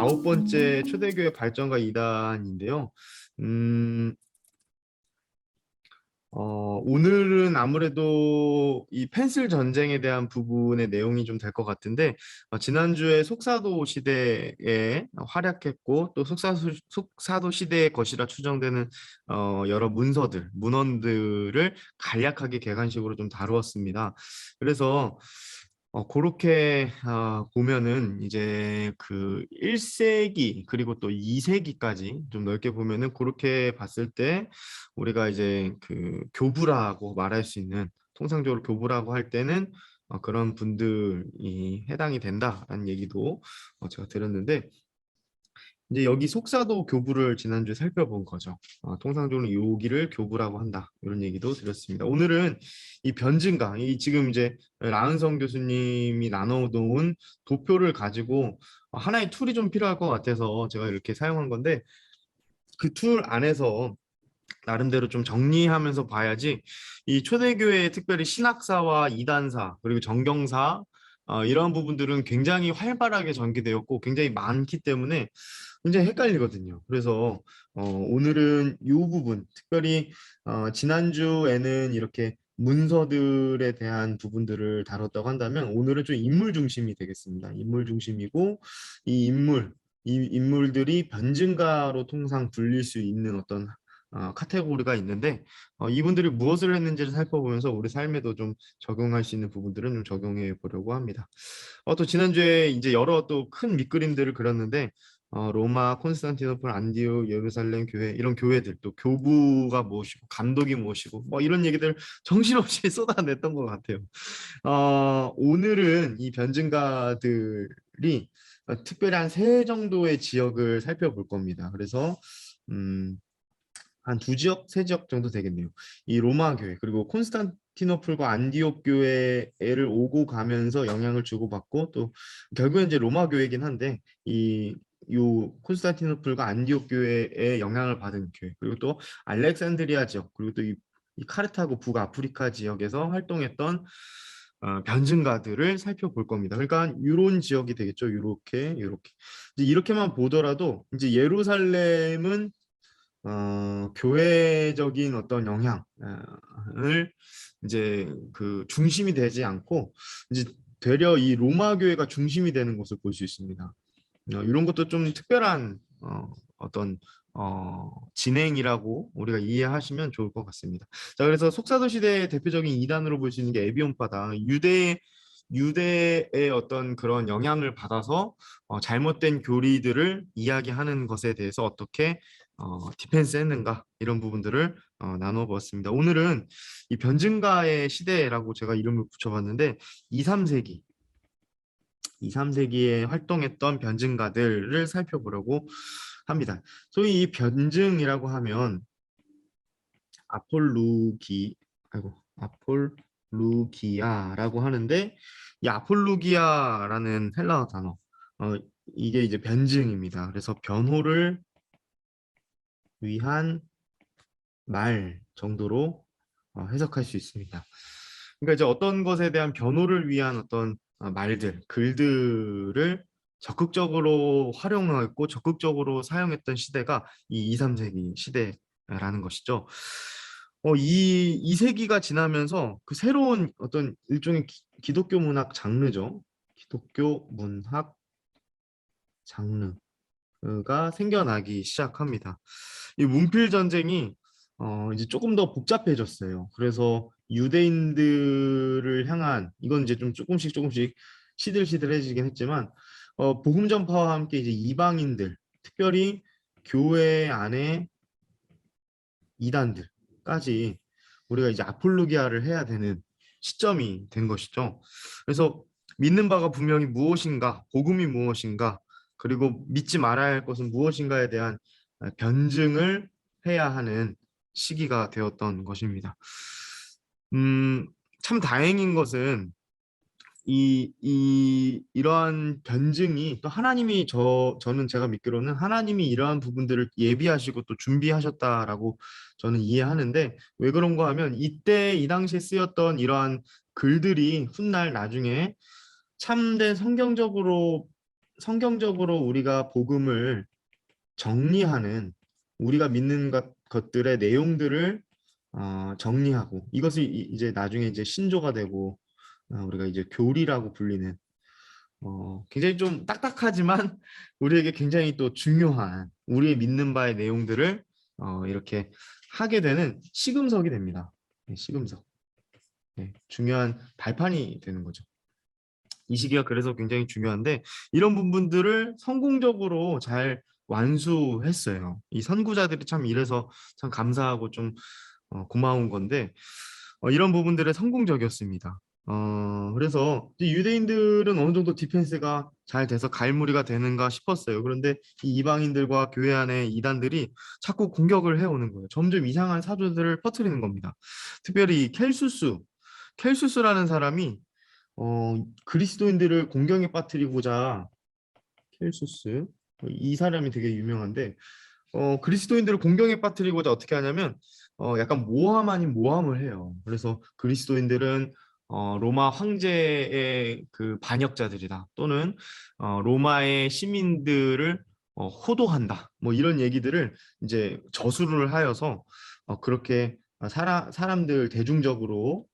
9번째 초대교회 발전과 이단인데요. 음, 오늘은 아무래도 이 펜슬 전쟁에 대한 부분의 내용이 좀 될 것 같은데, 지난주에 속사도 시대에 활약했고, 또 속사도 시대의 것이라 추정되는 여러 문서들, 문헌들을 간략하게 개관식으로 좀 다루었습니다. 그래서 그렇게 보면은 이제 그 1세기 그리고 또 2세기까지 좀 넓게 보면은 그렇게 봤을 때 우리가 이제 그 교부라고 말할 수 있는, 통상적으로 교부라고 할 때는 그런 분들이 해당이 된다라는 얘기도 제가 들었는데, 이제 여기 속사도 교부를 지난주에 살펴본 거죠. 통상적으로 여기를 교부라고 한다, 이런 얘기도 드렸습니다. 오늘은 이 변증가, 이 지금 이제 라은성 교수님이 나눠놓은 도표를 가지고 하나의 툴이 좀 필요할 것 같아서 제가 이렇게 사용한 건데, 그 툴 안에서 나름대로 좀 정리하면서 봐야지 이 초대교회, 특별히 신학사와 이단사 그리고 정경사, 이런 부분들은 굉장히 활발하게 전개되었고 굉장히 많기 때문에 굉장히 헷갈리거든요. 그래서 오늘은 이 부분, 특별히 지난주에는 이렇게 문서들에 대한 부분들을 다뤘다고 한다면, 오늘은 좀 인물 중심이 되겠습니다. 인물 중심이고, 이 인물들이 변증가로 통상 불릴 수 있는 어떤 카테고리가 있는데, 이분들이 무엇을 했는지를 살펴보면서 우리 삶에도 좀 적용할 수 있는 부분들은 좀 적용해 보려고 합니다. 또 지난주에 이제 여러 또 큰 밑그림들을 그렸는데, 로마, 콘스탄티노플, 안디옥, 예루살렘 교회, 이런 교회들, 또 교부가 무엇이고 감독이 무엇이고 뭐 이런 얘기들 정신없이 쏟아냈던 것 같아요. 오늘은 이 변증가들이 특별히 한 세 정도의 지역을 살펴볼 겁니다. 그래서 음, 한 두 지역, 세 지역 정도 되겠네요. 이 로마 교회, 그리고 콘스탄티노플과 안디옥 교회를 오고 가면서 영향을 주고받고, 또 결국엔 이제 로마 교회이긴 한데 이 요 콘스탄티노플과 안디옥 교회에 영향을 받은 교회, 그리고 또 알렉산드리아 지역, 그리고 또 이 카르타고 북아프리카 지역에서 활동했던 변증가들을 살펴볼 겁니다. 그러니까 이런 지역이 되겠죠. 이렇게 이제 이렇게만 보더라도 이제 예루살렘은 교회적인 어떤 영향을 이제 그 중심이 되지 않고, 이제 되려 이 로마 교회가 중심이 되는 것을 볼 수 있습니다. 이런 것도 좀 특별한 어떤 진행이라고 우리가 이해하시면 좋을 것 같습니다. 자, 그래서 속사도 시대의 대표적인 이단으로 볼 수 있는 게 에비온파다. 유대의 어떤 그런 영향을 받아서 잘못된 교리들을 이야기하는 것에 대해서 어떻게 디펜스 했는가, 이런 부분들을 나눠 보았습니다. 오늘은 이 변증가의 시대라고 제가 이름을 붙여봤는데, 2, 3세기 2, 3세기에 활동했던 변증가들을 살펴보려고 합니다. 소위 이 변증이라고 하면 아폴루기, 아폴루기아라고 하는데, 이 아폴루기아라는 헬라어 단어, 이게 이제 변증입니다. 그래서 변호를 위한 말 정도로 해석할 수 있습니다. 그러니까 이제 어떤 것에 대한 변호를 위한 어떤 말들, 글들을 적극적으로 활용했고 적극적으로 사용했던 시대가 이 2, 3세기 시대라는 것이죠. 이 세기가 지나면서 그 새로운 어떤 일종의 기독교 문학 장르죠. 기독교 문학 장르가 생겨나기 시작합니다. 이 문필 전쟁이 이제 조금 더 복잡해졌어요. 그래서 유대인들을 향한, 이건 이제 좀 조금씩 시들시들해지긴 했지만, 복음 전파와 함께 이제 이방인들, 특별히 교회 안에 이단들까지 우리가 이제 아폴로기아를 해야 되는 시점이 된 것이죠. 그래서 믿는 바가 분명히 무엇인가, 복음이 무엇인가, 그리고 믿지 말아야 할 것은 무엇인가에 대한 변증을 해야 하는 시기가 되었던 것입니다. 참 다행인 것은 이러한 변증이 또 하나님이, 저는 제가 믿기로는 하나님이 이러한 부분들을 예비하시고 또 준비하셨다라고 저는 이해하는데, 왜 그런가 하면 이때 이 당시에 쓰였던 이러한 글들이 훗날 나중에 참된 성경적으로 성경적으로 우리가 복음을 정리하는 우리가 믿는 것들의 내용들을 정리하고 이것을 이제 나중에 이제 신조가 되고 우리가 이제 교리라고 불리는 굉장히 좀 딱딱하지만 우리에게 굉장히 또 중요한 우리의 믿는 바의 내용들을 이렇게 하게 되는 시금석이 됩니다. 네, 시금석. 네, 중요한 발판이 되는 거죠. 이 시기가 그래서 굉장히 중요한데 이런 부분들을 성공적으로 잘 완수했어요. 이 선구자들이 참 이래서 참 감사하고 좀 고마운 건데 이런 부분들에 성공적이었습니다. 그래서 유대인들은 어느 정도 디펜스가 잘 돼서 갈무리가 되는가 싶었어요. 그런데 이 이방인들과 교회 안에 이단들이 자꾸 공격을 해오는 거예요. 점점 이상한 사조들을 퍼뜨리는 겁니다. 특별히 이 켈수스라는 사람이 그리스도인들을 공경에 빠뜨리고자 켈수스 이 사람이 되게 유명한데 그리스도인들을 공경에 빠뜨리고자 어떻게 하냐면 약간 모함 아닌 모함을 해요. 그래서 그리스도인들은 로마 황제의 그 반역자들이다 또는 로마의 시민들을 호도한다 뭐 이런 얘기들을 이제 저수를 하여서 그렇게 사람들 대중적으로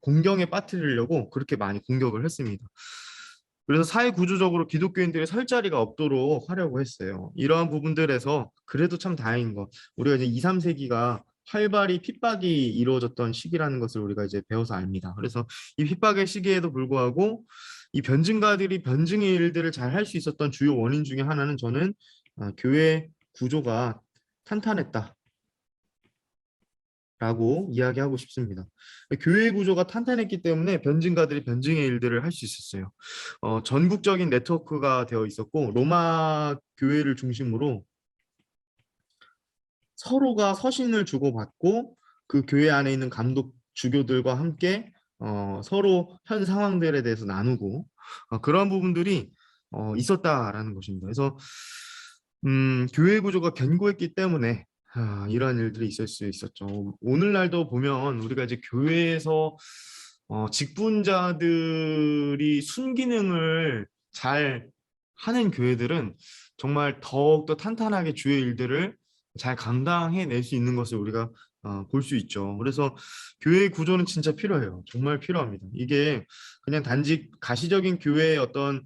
공경에 빠뜨리려고 그렇게 많이 공격을 했습니다. 그래서 사회 구조적으로 기독교인들의 설 자리가 없도록 하려고 했어요. 이러한 부분들에서 그래도 참 다행인 것. 우리가 이제 2, 3세기가 활발히 핍박이 이루어졌던 시기라는 것을 우리가 이제 배워서 압니다. 그래서 이 핍박의 시기에도 불구하고 이 변증가들이 변증의 일들을 잘 할 수 있었던 주요 원인 중에 하나는 저는 교회 구조가 탄탄했다. 라고 이야기하고 싶습니다. 교회 구조가 탄탄했기 때문에 변증가들이 변증의 일들을 할 수 있었어요. 전국적인 네트워크가 되어 있었고 로마 교회를 중심으로 서로가 서신을 주고받고 그 교회 안에 있는 감독 주교들과 함께 서로 현 상황들에 대해서 나누고 그런 부분들이 있었다라는 것입니다. 그래서 교회 구조가 견고했기 때문에 이러한 일들이 있을 수 있었죠. 오늘날도 보면 우리가 이제 교회에서 직분자들이 순기능을 잘 하는 교회들은 정말 더욱더 탄탄하게 주의 일들을 잘 감당해낼 수 있는 것을 우리가 볼 수 있죠. 그래서 교회의 구조는 진짜 필요해요. 정말 필요합니다. 이게 그냥 단지 가시적인 교회의 어떤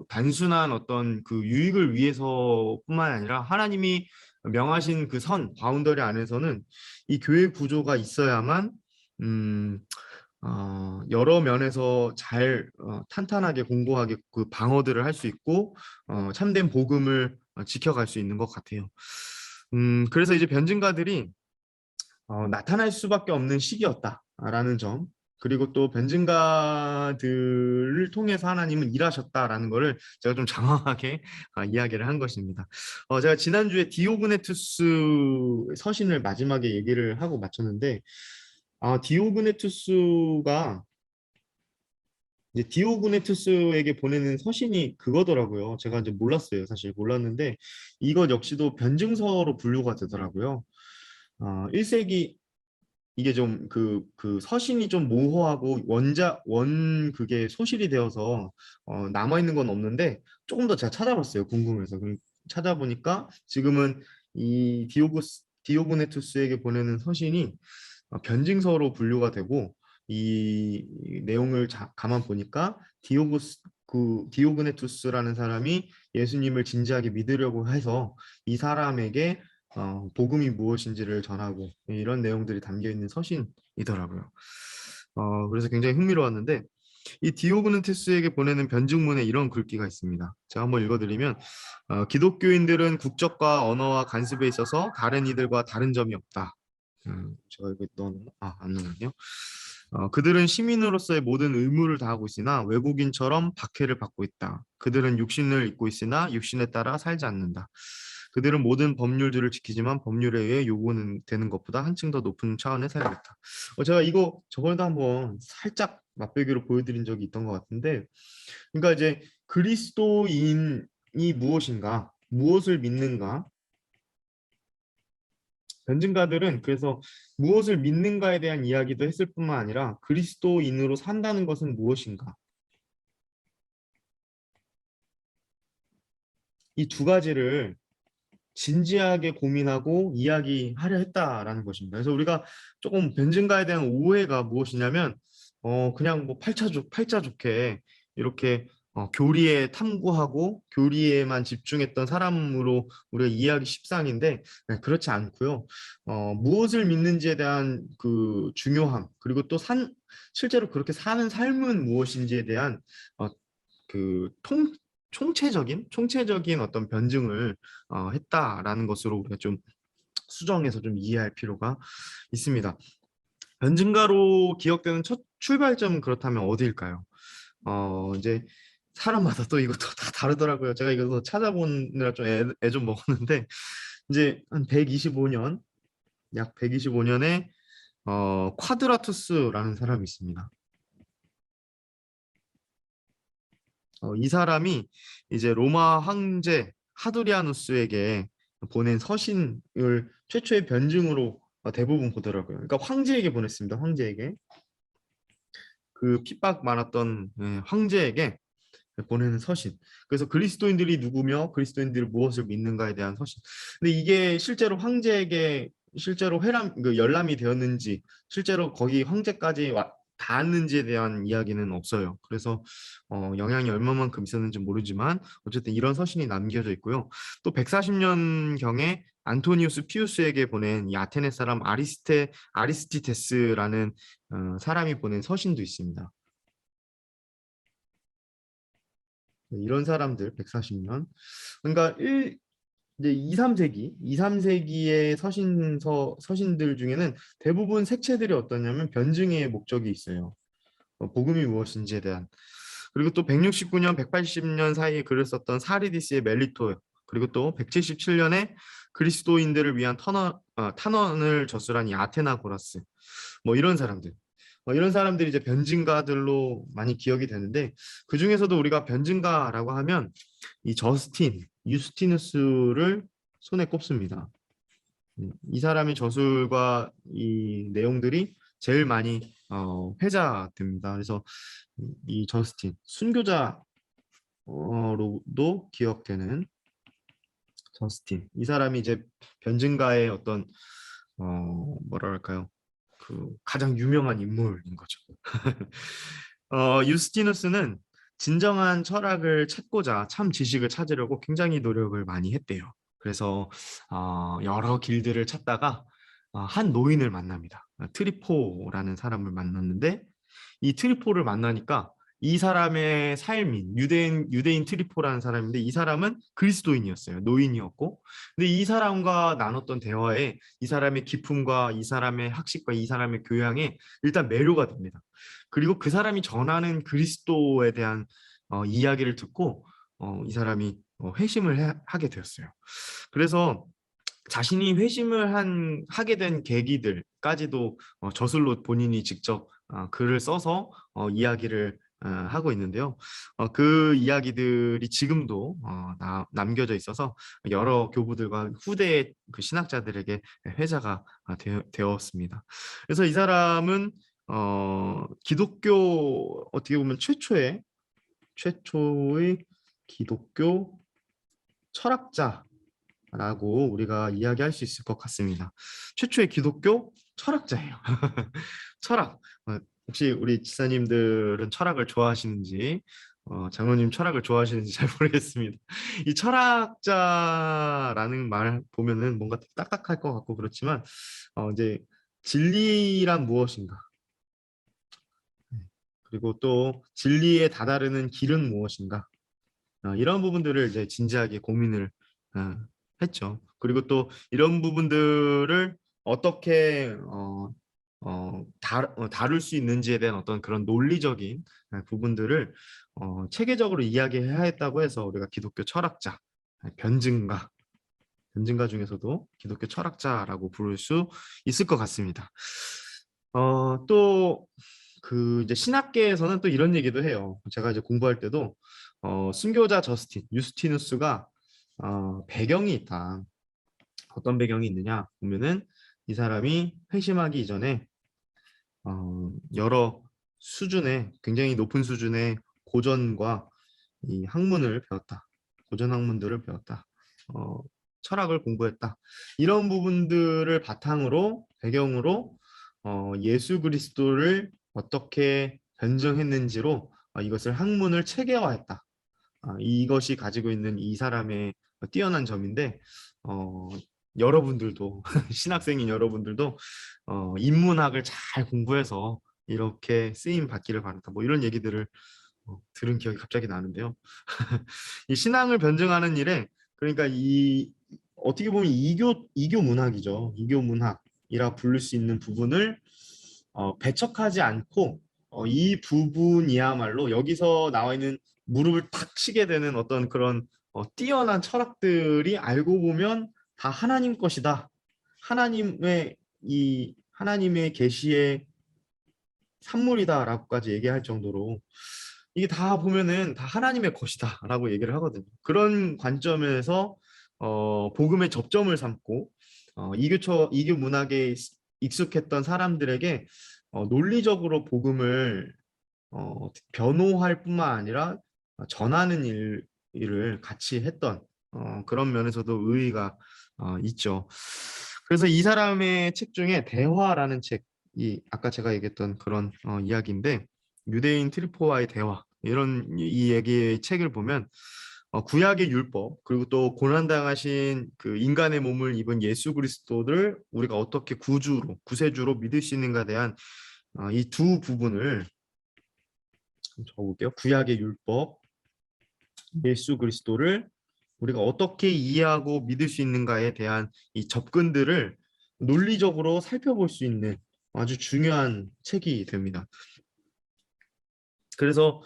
단순한 어떤 그 유익을 위해서뿐만 아니라 하나님이 명하신 그 바운더리 안에서는 이 교회 구조가 있어야만 음, 여러 면에서 잘 탄탄하게 공고하게 그 방어들을 할 수 있고 참된 복음을 지켜갈 수 있는 것 같아요. 그래서 이제 변증가들이 나타날 수밖에 없는 시기였다라는 점 그리고 또 변증가들을 통해서 하나님은 일하셨다라는 것을 제가 좀 장황하게 이야기를 한 것입니다. 제가 지난주에 디오그네투스 서신을 마지막에 얘기를 하고 마쳤는데 디오그네투스가 이제 디오그네투스에게 보내는 서신이 그거더라고요. 제가 이제 몰랐어요. 사실 몰랐는데 이것 역시도 변증서로 분류가 되더라고요. 1세기 이게 좀 그 서신이 좀 모호하고 그게 소실이 되어서 남아있는 건 없는데 조금 더 제가 찾아봤어요. 궁금해서. 찾아보니까 지금은 이 디오그네투스에게 보내는 서신이 변증서로 분류가 되고 이 내용을 가만 보니까 디오그네투스라는 사람이 예수님을 진지하게 믿으려고 해서 이 사람에게 복음이 무엇인지를 전하고 이런 내용들이 담겨 있는 서신이더라고요. 그래서 굉장히 흥미로웠는데 이 디오그네투스에게 보내는 변증문에 이런 글귀가 있습니다. 제가 한번 읽어드리면 기독교인들은 국적과 언어와 간습에 있어서 다른 이들과 다른 점이 없다. 제가 이거 안 넣었네요. 그들은 시민으로서의 모든 의무를 다하고 있으나 외국인처럼 박해를 받고 있다. 그들은 육신을 입고 있으나 육신에 따라 살지 않는다. 그들은 모든 법률들을 지키지만 법률에 의해 요구는 되는 것보다 한층 더 높은 차원의 살아겠다. 제가 이거 저번에도 한번 살짝 맛보기로 보여드린 적이 있던 것 같은데, 그러니까 이제 그리스도인이 무엇인가, 무엇을 믿는가, 변증가들은 그래서 무엇을 믿는가에 대한 이야기도 했을 뿐만 아니라 그리스도인으로 산다는 것은 무엇인가 이 두 가지를 진지하게 고민하고 이야기하려 했다라는 것입니다. 그래서 우리가 조금 변증가에 대한 오해가 무엇이냐면, 그냥 뭐 팔자 좋게 이렇게 교리에 탐구하고 교리에만 집중했던 사람으로 우리가 이해하기 십상인데, 네, 그렇지 않고요. 무엇을 믿는지에 대한 그 중요함, 그리고 또 실제로 그렇게 사는 삶은 무엇인지에 대한 어, 그 총체적인 어떤 변증을 했다라는 것으로 우리가 좀 수정해서 좀 이해할 필요가 있습니다. 변증가로 기억되는 첫 출발점은 그렇다면 어디일까요? 이제 사람마다 또 이것도 다 다르더라고요. 제가 이거 찾아보느라 좀 애 좀 먹었는데, 이제 한 125년, 약 125년에 콰드라투스라는 사람이 있습니다. 이 사람이 이제 로마 황제 하드리아누스에게 보낸 서신을 최초의 변증으로 대부분 보더라고요. 그러니까 황제에게 보냈습니다. 황제에게. 그 핍박 많았던 황제에게 보내는 서신. 그래서 그리스도인들이 누구며 그리스도인들이 무엇을 믿는가에 대한 서신. 근데 이게 실제로 황제에게 실제로 열람이 되었는지, 실제로 거기 황제까지 닿았는지에 대한 이야기는 없어요. 그래서 영향이 얼마만큼 있었는지 모르지만 어쨌든 이런 서신이 남겨져 있고요. 또 140년경에 안토니우스 피우스에게 보낸 이 아테네 사람 아리스티테스라는 사람이 보낸 서신도 있습니다. 이런 사람들 140년. 그러니까 이제 2, 3세기의 서신들 중에는 대부분 색채들이 어떠냐면 변증의 목적이 있어요. 복음이 무엇인지에 대한. 그리고 또 169년, 180년 사이에 글을 썼던 사리디스의 멜리토, 그리고 또 177년에 그리스도인들을 위한 탄원을 저술한 이 아테나고라스, 뭐 이런 사람들. 이런 사람들이 이제 변증가들로 많이 기억이 되는데, 그 중에서도 우리가 변증가라고 하면 이 유스티누스를 손에 꼽습니다. 이 사람의 저술과 이 내용들이 제일 많이 회자됩니다. 그래서 이 저스틴 순교자로도 기억되는 저스틴, 이 사람이 이제 변증가의 어떤 뭐랄까요, 그 가장 유명한 인물인 거죠. 유스티누스는 진정한 철학을 찾고자 참 지식을 찾으려고 굉장히 노력을 많이 했대요. 그래서 여러 길들을 찾다가 한 노인을 만납니다. 트리포라는 사람을 만났는데, 이 트리포를 만나니까 이 사람의 삶인 유대인 트리포라는 사람인데, 이 사람은 그리스도인이었어요. 노인이었고. 근데 이 사람과 나눴던 대화에 이 사람의 기품과 이 사람의 학식과 이 사람의 교양에 일단 매료가 됩니다. 그리고 그 사람이 전하는 그리스도에 대한 이야기를 듣고 이 사람이 하게 되었어요. 그래서 자신이 하게 된 계기들까지도 저술로 본인이 직접 글을 써서 이야기를 하고 있는데요. 그 이야기들이 지금도 남겨져 있어서 여러 교부들과 후대 그 신학자들에게 회자가 되었습니다. 그래서 이 사람은 기독교 어떻게 보면 최초의 기독교 철학자 라고 우리가 이야기할 수 있을 것 같습니다. 최초의 기독교 철학자예요. 철학. 혹시 우리 지사님들은 철학을 좋아하시는지, 장로님 철학을 좋아하시는지 잘 모르겠습니다. 이 철학자라는 말 보면은 뭔가 딱딱할 것 같고 그렇지만, 이제 진리란 무엇인가? 그리고 또 진리에 다다르는 길은 무엇인가? 이런 부분들을 이제 진지하게 고민을 어, 했죠. 그리고 또 이런 부분들을 어떻게 다룰 수 있는지에 대한 어떤 그런 논리적인 부분들을 체계적으로 이야기해야 했다고 해서 우리가 기독교 철학자, 변증가, 변증가 중에서도 기독교 철학자라고 부를 수 있을 것 같습니다. 또 그 이제 신학계에서는 또 이런 얘기도 해요. 제가 이제 공부할 때도 순교자 유스티누스가 배경이 있다. 어떤 배경이 있느냐 보면은 이 사람이 회심하기 이전에 여러 수준의 굉장히 높은 수준의 고전과 이 학문을 배웠다. 고전 학문들을 배웠다. 철학을 공부했다. 이런 부분들을 바탕으로 배경으로 예수 그리스도를 어떻게 변증했는지로 이것을 학문을 체계화했다. 이것이 가지고 있는 이 사람의 뛰어난 점인데 여러분들도 신학생인 여러분들도 인문학을 잘 공부해서 이렇게 쓰임 받기를 바란다. 뭐 이런 얘기들을 들은 기억이 갑자기 나는데요. 이 신앙을 변증하는 일에 그러니까 이 어떻게 보면 이교 문학이죠. 이교 문학이라 부를 수 있는 부분을 배척하지 않고 이 부분이야말로 여기서 나와 있는 무릎을 탁 치게 되는 어떤 그런 뛰어난 철학들이 알고 보면 다 하나님 것이다. 하나님의 계시의 산물이다라고까지 얘기할 정도로 이게 다 보면은 다 하나님의 것이다라고 얘기를 하거든요. 그런 관점에서 복음의 접점을 삼고 이교 문학에 익숙했던 사람들에게 논리적으로 복음을 변호할 뿐만 아니라 전하는 일을 같이 했던 그런 면에서도 의의가 있죠. 그래서 이 사람의 책 중에 대화라는 책이 아까 제가 얘기했던 그런 이야기인데 유대인 트리포와의 대화 이런 이 얘기의 책을 보면 구약의 율법 그리고 또 고난당하신 그 인간의 몸을 입은 예수 그리스도를 우리가 어떻게 구세주로 믿을 수 있는가에 대한 이 두 부분을 좀 적어볼게요. 구약의 율법, 예수 그리스도를 우리가 어떻게 이해하고 믿을 수 있는가에 대한 이 접근들을 논리적으로 살펴볼 수 있는 아주 중요한 책이 됩니다. 그래서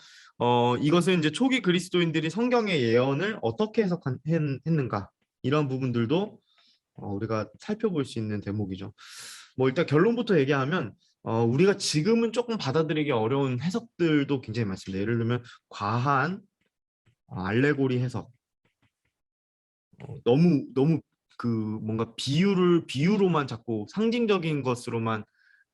이것은 이제 초기 그리스도인들이 성경의 예언을 어떻게 해석했는가 이런 부분들도 우리가 살펴볼 수 있는 대목이죠. 뭐 일단 결론부터 얘기하면 우리가 지금은 조금 받아들이기 어려운 해석들도 굉장히 많습니다. 예를 들면 과한 알레고리 해석, 너무 그 뭔가 비유로만 자꾸 상징적인 것으로만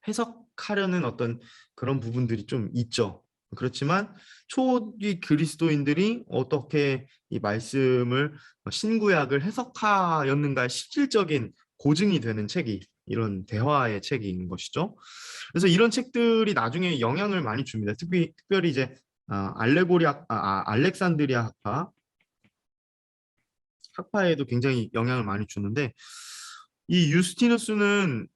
해석하려는 어떤 그런 부분들이 좀 있죠. 그렇지만 초기 그리스도인들이 어떻게 이 말씀을 신구약을 해석하였는가 실질적인 고증이 되는 책이 이런 대화의 책이 있는 것이죠. 그래서 이런 책들이 나중에 영향을 많이 줍니다. 특별히 이제 알렉산드리아 학파에도 굉장히 영향을 많이 주는데 이 유스티누스는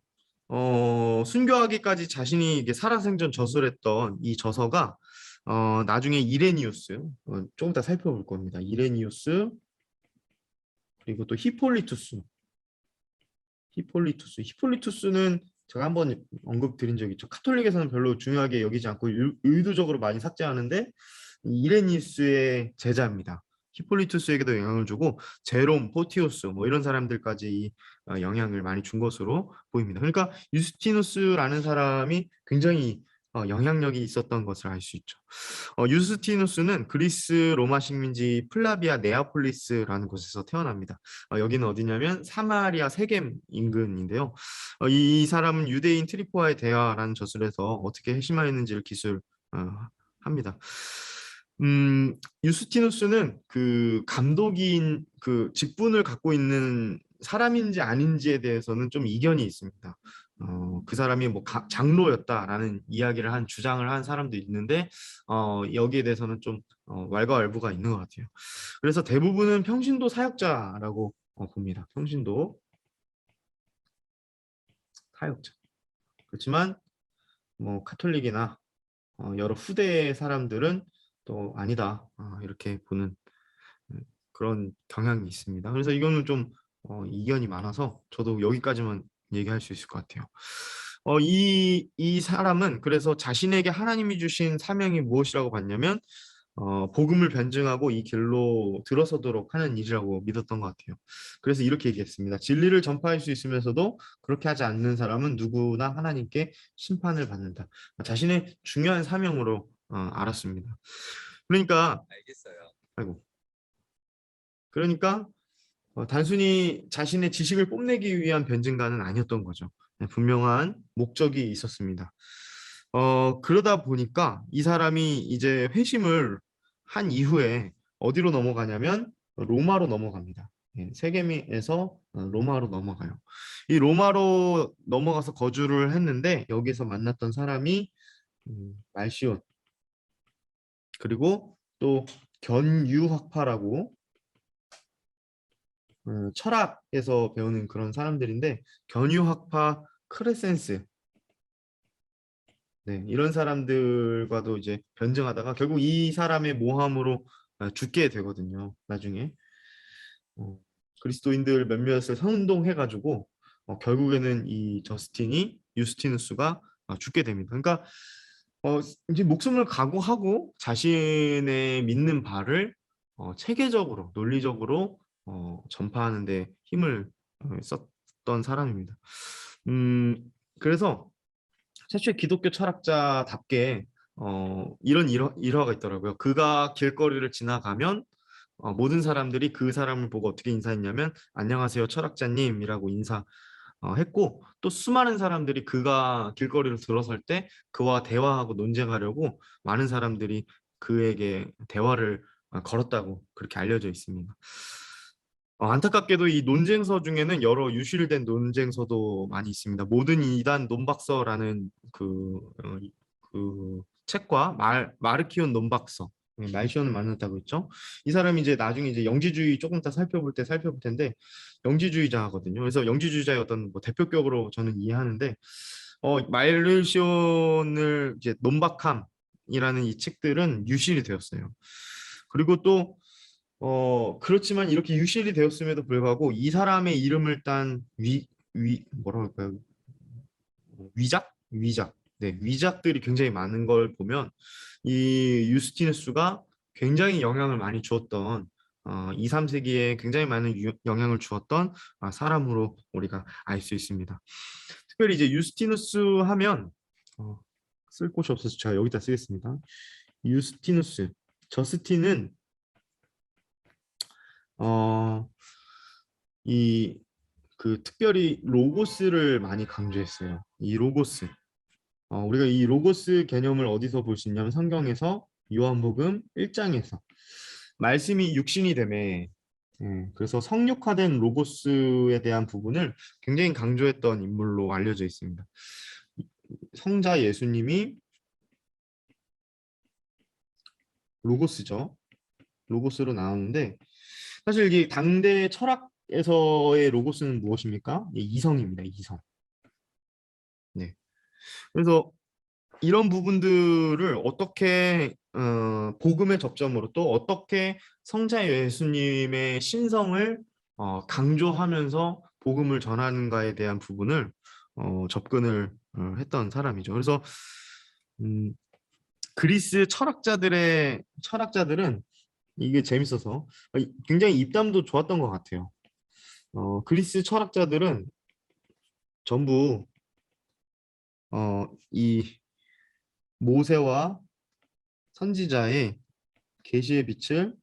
순교하기까지 자신이 이게 살아생전 저술했던 이 저서가 나중에 이레니우스 조금 더 살펴볼 겁니다. 이레니우스 그리고 또 히폴리투스는 제가 한번 언급드린 적이 있죠. 카톨릭에서는 별로 중요하게 여기지 않고 의도적으로 많이 삭제하는데 이레니우스의 제자입니다. 히폴리투스에게도 영향을 주고 제롬, 포티우스 뭐 이런 사람들까지 영향을 많이 준 것으로 보입니다. 그러니까 유스티누스라는 사람이 굉장히 영향력이 있었던 것을 알 수 있죠. 유스티누스는 그리스 로마 식민지 플라비아 네아폴리스라는 곳에서 태어납니다. 여기는 어디냐면 사마리아 세겜 인근인데요. 이 사람은 유대인 트리포와의 대화라는 저술에서 어떻게 핵심화했는지를 기술합니다. 유스티누스는 그 감독인 그 직분을 갖고 있는 사람인지 아닌지에 대해서는 좀 이견이 있습니다. 그 사람이 뭐 장로였다라는 주장을 한 사람도 있는데 여기에 대해서는 좀 왈가왈부가 있는 것 같아요. 그래서 대부분은 평신도 사역자라고 봅니다. 평신도 사역자. 그렇지만 뭐 카톨릭이나 여러 후대 사람들은 또 아니다 이렇게 보는 그런 경향이 있습니다. 그래서 이거는 좀 이견이 많아서 저도 여기까지만 얘기할 수 있을 것 같아요. 이 사람은 그래서 자신에게 하나님이 주신 사명이 무엇이라고 봤냐면 복음을 변증하고 이 길로 들어서도록 하는 일이라고 믿었던 것 같아요. 그래서 이렇게 얘기했습니다. 진리를 전파할 수 있으면서도 그렇게 하지 않는 사람은 누구나 하나님께 심판을 받는다. 자신의 중요한 사명으로 알았습니다. 그러니까 알겠어요. 아이고. 그러니까 단순히 자신의 지식을 뽐내기 위한 변증가는 아니었던 거죠. 분명한 목적이 있었습니다. 그러다 보니까 이 사람이 이제 회심을 한 이후에 어디로 넘어가냐면 로마로 넘어갑니다. 예, 세계에서 로마로 넘어가요. 이 로마로 넘어가서 거주를 했는데 여기서 만났던 사람이 말시온, 그리고 또 견유학파라고 철학에서 배우는 그런 사람들인데, 견유학파, 크레센스, 네, 이런 사람들과도 이제 변증하다가 결국 이 사람의 모함으로 죽게 되거든요. 나중에 그리스도인들 몇몇을 선동해가지고 결국에는 이 저스틴이 유스티누스가 죽게 됩니다. 그러니까 어, 이제 목숨을 각오하고 자신의 믿는 바를 체계적으로 논리적으로 전파하는 데 힘을 썼던 사람입니다. 그래서 최초의 기독교 철학자답게 이런 일화가 있더라고요. 그가 길거리를 지나가면 모든 사람들이 그 사람을 보고 어떻게 인사했냐면 안녕하세요 철학자님이라고 인사했고, 또 수많은 사람들이 그가 길거리로 들어설 때 그와 대화하고 논쟁하려고 많은 사람들이 그에게 대화를 걸었다고 그렇게 알려져 있습니다. 안타깝게도 이 논쟁서 중에는 여러 유실된 논쟁서도 많이 있습니다. 모든 이단 논박서라는 그 책과 마르키온 논박서, 말시온을 만났다고 했죠. 이 사람이 이제 나중에 이제 영지주의 조금 더 살펴볼 텐데 영지주의자거든요. 그래서 영지주의자의 어떤 뭐 대표격으로 저는 이해하는데 말르시온을 이제 논박함이라는 이 책들은 유실이 되었어요. 그리고 또 그렇지만 이렇게 유실이 되었음에도 불구하고 이 사람의 이름을 딴 뭐라고 할까요? 위작? 네, 위작들이 굉장히 많은 걸 보면 이 유스티누스가 굉장히 영향을 많이 주었던 2, 3세기에 굉장히 많은 영향을 주었던 사람으로 우리가 알 수 있습니다. 특별히 이제 유스티누스 하면 쓸 곳이 없어서 제가 여기다 쓰겠습니다. 유스티누스, 저스틴은 어, 이 특별히 로고스를 많이 강조했어요. 이 로고스. 우리가 이 로고스 개념을 어디서 볼 수 있냐면 성경에서 요한복음 1장에서 말씀이 육신이 되매, 그래서 성육화된 로고스에 대한 부분을 굉장히 강조했던 인물로 알려져 있습니다. 성자 예수님이 로고스죠. 로고스로 나오는데 사실 이 당대 철학에서의 로고스는 무엇입니까? 이성입니다. 이성. 네. 그래서 이런 부분들을 어떻게 복음의 접점으로 또 어떻게 성자 예수님의 신성을 강조하면서 복음을 전하는가에 대한 부분을 접근을 했던 사람이죠. 그래서 음, 그리스 철학자들은 이게 재밌어서 굉장히 입담도 좋았던 것 같아요. 그리스 철학자들은 전부 이 모세와 선지자의 계시의 빛을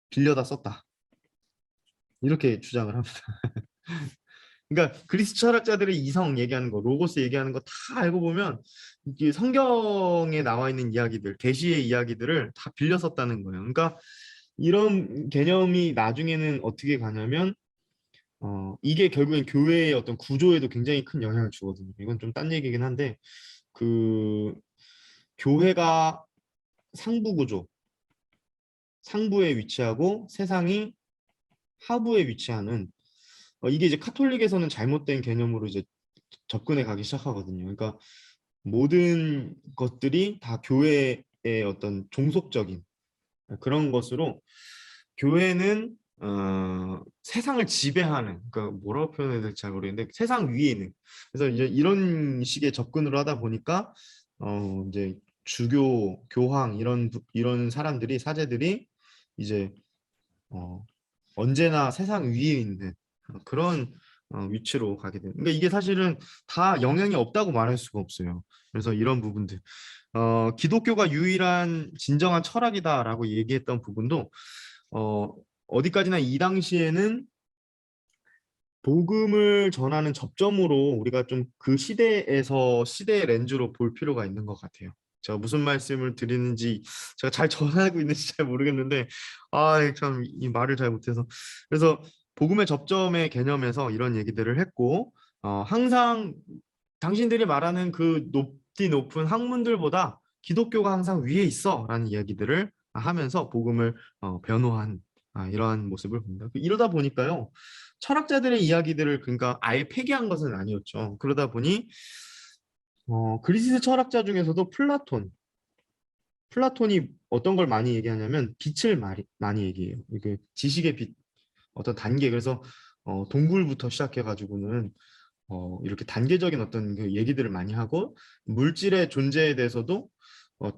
빌려다 썼다. 이렇게 주장을 합니다. 그러니까 그리스 철학자들의 이성 얘기하는 거, 로고스 얘기하는 거 다 알고 보면 이게 성경에 나와 있는 이야기들, 계시의 이야기들을 다 빌려 썼다는 거예요. 그러니까 이런 개념이 나중에는 어떻게 가냐면 이게 결국엔 교회의 어떤 구조에도 굉장히 큰 영향을 주거든요. 이건 좀 딴 얘기긴 한데 그 교회가 상부 구조, 상부에 위치하고 세상이 하부에 위치하는 이게 이제 카톨릭에서는 잘못된 개념으로 이제 접근해 가기 시작하거든요. 그러니까 모든 것들이 다 교회의 어떤 종속적인 그런 것으로 교회는 세상을 지배하는, 그러니까 뭐라고 표현해야 될지 잘 모르겠는데 세상 위에 있는, 그래서 이제 이런 식의 접근을 하다 보니까 이제 주교, 교황 이런 사람들이 사제들이 이제 어, 언제나 세상 위에 있는 그런 위치로 가게 되는. 그러니까 이게 사실은 다 영향이 없다고 말할 수가 없어요. 그래서 이런 부분들, 기독교가 유일한 진정한 철학이다라고 얘기했던 부분도 어디까지나 이 당시에는 복음을 전하는 접점으로 우리가 좀 그 시대의 렌즈로 볼 필요가 있는 것 같아요. 제가 무슨 말씀을 드리는지 제가 잘 전하고 있는지 잘 모르겠는데 참 이 말을 잘 못해서 그래서 복음의 접점의 개념에서 이런 얘기들을 했고 항상 당신들이 말하는 그 높디 높은 학문들보다 기독교가 항상 위에 있어라는 얘기들을 하면서 복음을 변호한 이러한 모습을 봅니다. 이러다 보니까요. 철학자들의 이야기들을 그러니까 아예 폐기한 것은 아니었죠. 그러다 보니 그리스 철학자 중에서도 플라톤이 어떤 걸 많이 얘기하냐면 빛을 많이 얘기해요. 이게 지식의 빛, 어떤 단계. 그래서 동굴부터 시작해가지고는 이렇게 단계적인 어떤 그 얘기들을 많이 하고 물질의 존재에 대해서도 어,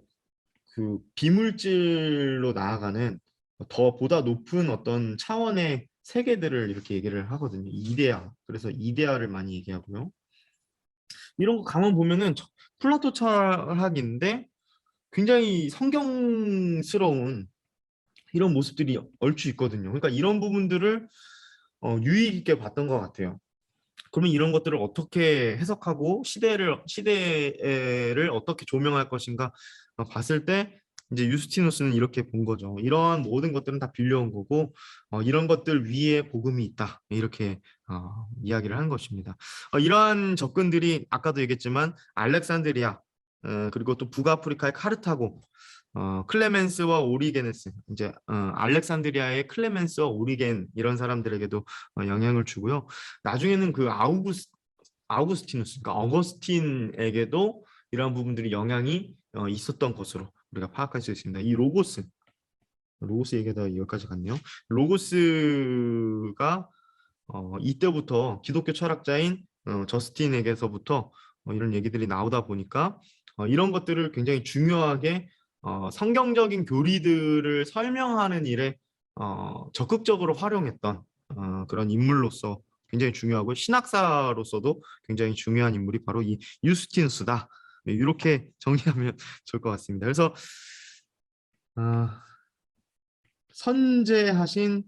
그 비물질로 나아가는 더 보다 높은 어떤 차원의 세계들을 이렇게 얘기를 하거든요. 이데아. 그래서 이데아를 많이 얘기하고요. 이런 거 가만 보면은 플라토 철학인데 굉장히 성경스러운 이런 모습들이 얼추 있거든요. 그러니까 이런 부분들을 유의 깊게 봤던 것 같아요. 그러면 이런 것들을 어떻게 해석하고 시대를 어떻게 조명할 것인가 봤을 때 이제 유스티누스는 이렇게 본 거죠. 이러한 모든 것들은 다 빌려온 거고 이런 것들 위에 복음이 있다. 이렇게 이야기를 하는 것입니다. 이러한 접근들이 아까도 얘기했지만 알렉산드리아 그리고 또 북아프리카의 카르타고 클레멘스와 오리게네스 이제 알렉산드리아의 클레멘스와 오리겐 이런 사람들에게도 영향을 주고요. 나중에는 그 아우구스티누스, 그러니까 어거스틴에게도 이러한 부분들이 영향이 있었던 것으로 우리가 파악할 수 있습니다. 이 로고스 얘기가 여기까지 갔네요. 로고스가 이때부터 기독교 철학자인 저스틴에게서부터 이런 얘기들이 나오다 보니까 이런 것들을 굉장히 중요하게 성경적인 교리들을 설명하는 일에 적극적으로 활용했던 그런 인물로서 굉장히 중요하고 신학사로서도 굉장히 중요한 인물이 바로 이 유스티누스다. 네, 이렇게 정리하면 좋을 것 같습니다. 그래서 어, 선제하신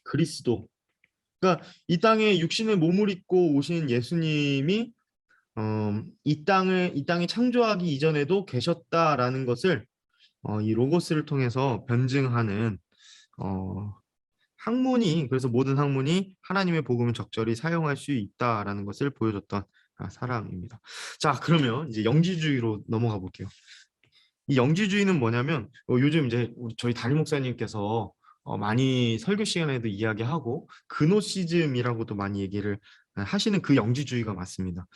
그리스도, 그러니까 이 땅에 육신의 몸을 입고 오신 예수님이 이 땅이 창조하기 이전에도 계셨다라는 것을 이 로고스를 통해서 변증하는 어, 학문이 그래서 모든 학문이 하나님의 복음을 적절히 사용할 수 있다라는 것을 보여줬던 사람입니다. 자, 그러면 이제 영지주의로 넘어가 볼게요. 이 영지주의는 뭐냐면 요즘 이제 저희 담임 목사님께서 많이 설교 시간에도 이야기하고 그노시즘이라고도 많이 얘기를 하시는 그 영지주의가 맞습니다.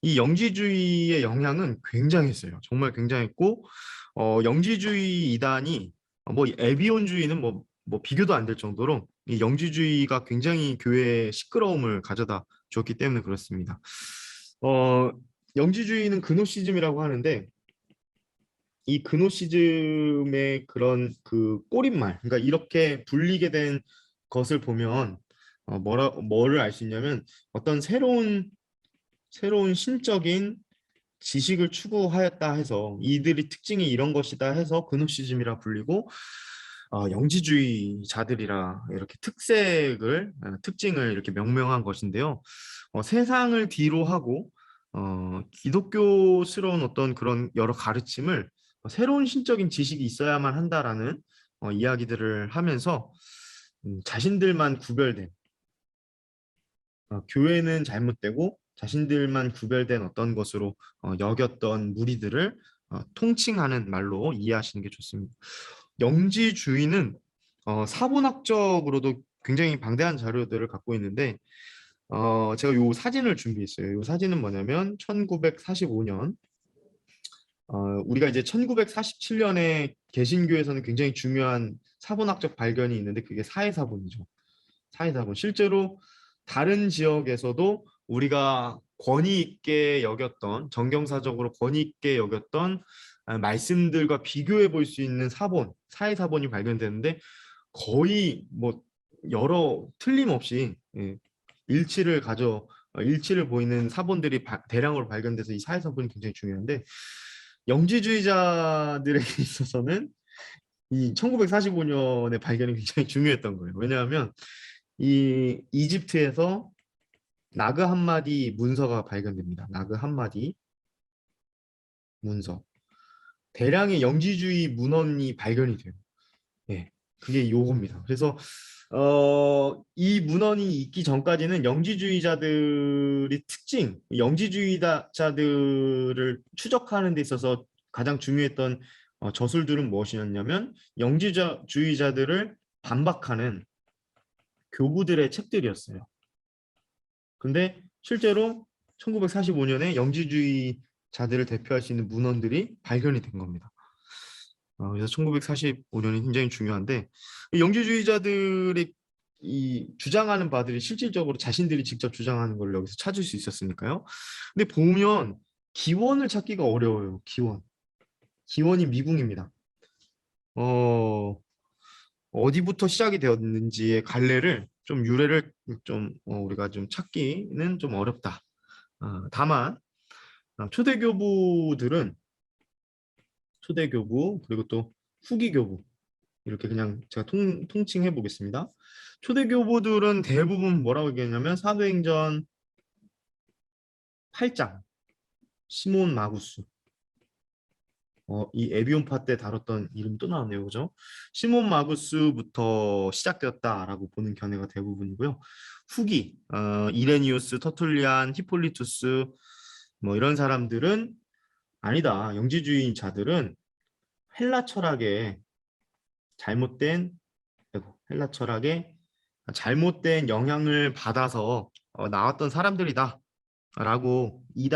이 영지주의의 영향은 굉장했어요. 정말 굉장했고 영지주의 이단이 뭐 에비온주의는 뭐 비교도 안 될 정도로 이 영지주의가 굉장히 교회에 시끄러움을 가져다 주었기 때문에 그렇습니다. 어, 영지주의는 그노시즘이라고 하는데 이 그노시즘의 그런 그 꼬릿말, 그러니까 이렇게 불리게 된 것을 보면 뭐를 알 수 있냐면 어떤 새로운 신적인 지식을 추구하였다 해서 이들이 특징이 이런 것이다 해서 그노시즘이라 불리고 영지주의자들이라 이렇게 특징을 이렇게 명명한 것인데요. 세상을 뒤로 하고 기독교스러운 어떤 그런 여러 가르침을 새로운 신적인 지식이 있어야만 한다라는 이야기들을 하면서 자신들만 구별된 교회는 잘못되고 자신들만 구별된 어떤 것으로 여겼던 무리들을 통칭하는 말로 이해하시는 게 좋습니다. 영지주의는 사본학적으로도 굉장히 방대한 자료들을 갖고 있는데 제가 요 사진을 준비했어요. 요 사진은 뭐냐면 1945년 우리가 이제 1947년에 개신교에서는 굉장히 중요한 사본학적 발견이 있는데 그게 사해사본이죠. 사해사본. 실제로 다른 지역에서도 우리가 권위 있게 여겼던 정경사적으로 권위 있게 여겼던 말씀들과 비교해 볼 수 있는 사해사본이 발견되는데 거의 뭐 여러 틀림없이 일치를 보이는 사본들이 대량으로 발견돼서 이 사해사본이 굉장히 중요한데 영지주의자들에게 있어서는 이 1945년의 발견이 굉장히 중요했던 거예요. 왜냐하면 이 이집트에서 나그 한마디 문서가 발견됩니다. 나그 한마디 문서. 대량의 영지주의 문헌이 발견이 돼요. 예, 그게 요겁니다. 그래서 이 문헌이 있기 전까지는 영지주의자들이 특징, 영지주의자들을 추적하는 데 있어서 가장 중요했던 저술들은 무엇이었냐면 영지주의자들을 반박하는 교부들의 책들이었어요. 근데 실제로 1945년에 영지주의자들을 대표할 수 있는 문헌들이 발견이 된 겁니다. 그래서 1945년이 굉장히 중요한데 영지주의자들이 이 주장하는 바들이 실질적으로 자신들이 직접 주장하는 걸 여기서 찾을 수 있었으니까요. 근데 보면 기원을 찾기가 어려워요. 기원이 미궁입니다. 어, 어디부터 시작이 되었는지의 갈래를 좀 유래를 좀 우리가 좀 찾기는 좀 어렵다. 다만 초대교부 그리고 또 후기교부 이렇게 그냥 제가 통칭해 보겠습니다. 초대교부들은 대부분 뭐라고 얘기했냐면 사도행전 8장 시몬 마구스 이 에비온파 때 다뤘던 이름 또 나왔네요. 그죠? 시몬 마구스부터 시작되었다라고 보는 견해가 대부분이고요. 후기 이레니우스, 터툴리안, 히폴리투스 뭐 이런 사람들은 아니다. 영지주의자들은 헬라 철학의 잘못된 헬라 철학의 잘못된 영향을 받아서 나왔던 사람들이다. 라고 이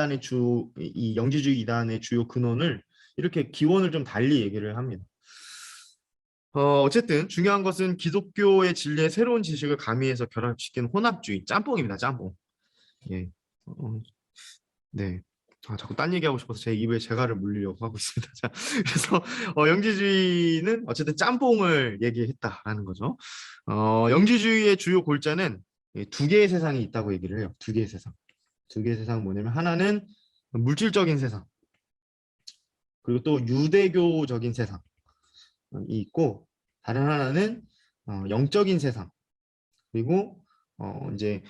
영지주의 이단의 주요 근원을 이렇게 기원을 좀 달리 얘기를 합니다. 어쨌든 중요한 것은 기독교의 진리에 새로운 지식을 가미해서 결합시킨 혼합주의, 짬뽕입니다. 짬뽕. 예. 네. 자꾸 딴 얘기하고 싶어서 제 입에 재갈을 물리려고 하고 있습니다. 자, 그래서 영지주의는 어쨌든 짬뽕을 얘기했다라는 거죠. 영지주의의 주요 골자는 두 개의 세상이 있다고 얘기를 해요. 두 개의 세상. 두 개의 세상 뭐냐면 하나는 물질적인 세상, 그리고 또 유대교적인 세상이 있고 다른 하나는 영적인 세상, 그리고 이제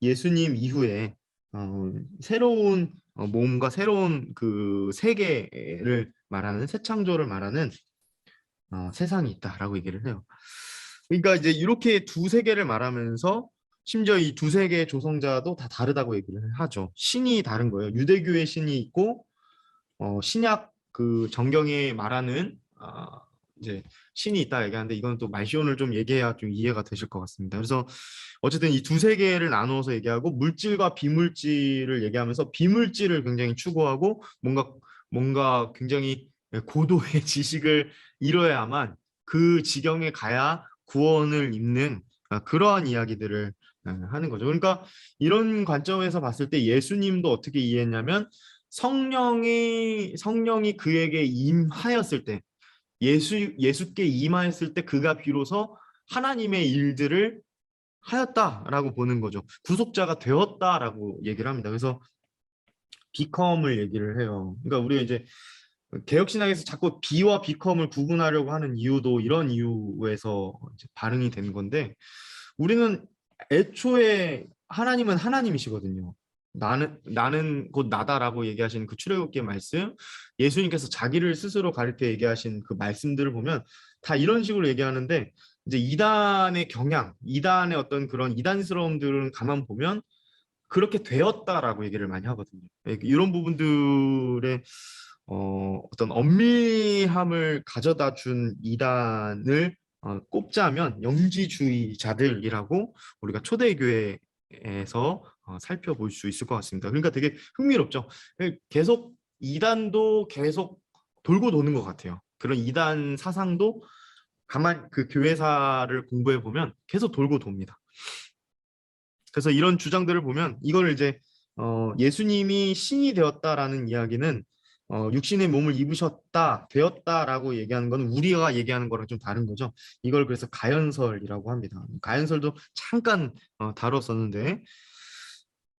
예수님 이후에 새로운 몸과 새로운 그 세계를 말하는 새 창조를 말하는 세상이 있다라고 얘기를 해요. 그러니까 이제 이렇게 두 세계를 말하면서 심지어 이 두 세계의 조성자도 다 다르다고 얘기를 하죠. 신이 다른 거예요. 유대교의 신이 있고 신약 그 정경에 말하는 이제 신이 있다 얘기하는데 이건 또 말시온을 좀 얘기해야 좀 이해가 되실 것 같습니다. 그래서 어쨌든 이 두 세계를 나누어서 얘기하고 물질과 비물질을 얘기하면서 비물질을 굉장히 추구하고 뭔가 굉장히 고도의 지식을 이뤄야만 그 지경에 가야 구원을 입는 그러한 이야기들을 하는 거죠. 그러니까 이런 관점에서 봤을 때 예수님도 어떻게 이해했냐면 성령이 그에게 임하였을 때 예수께 임하였을 때 그가 비로소 하나님의 일들을 하였다라고 보는 거죠. 구속자가 되었다라고 얘기를 합니다. 그래서 비컴을 얘기를 해요. 그러니까 우리가 이제 개혁신학에서 자꾸 비와 비컴을 구분하려고 하는 이유도 이런 이유에서 이제 발응이 되는 건데 우리는 애초에 하나님은 하나님이시거든요. 나는 곧 나다라고 얘기하신 그 출애굽기의 말씀, 예수님께서 자기를 스스로 가리켜 얘기하신 그 말씀들을 보면 다 이런 식으로 얘기하는데 이제 이단의 경향, 이단의 어떤 그런 이단스러움들은 가만 보면 그렇게 되었다라고 얘기를 많이 하거든요. 이런 부분들의 어떤 엄밀함을 가져다 준 이단을 꼽자면 영지주의자들이라고 우리가 초대교회에서 살펴볼 수 있을 것 같습니다. 그러니까 되게 흥미롭죠. 계속 이단도 계속 돌고 도는 것 같아요. 그런 이단 사상도 가만 그 교회사를 공부해 보면 계속 돌고 돕니다. 그래서 이런 주장들을 보면 이걸 이제 예수님이 신이 되었다라는 이야기는 육신의 몸을 입으셨다, 되었다라고 얘기하는 거는 우리가 얘기하는 거랑 좀 다른 거죠. 이걸 그래서 가연설이라고 합니다. 가연설도 잠깐 다뤘었는데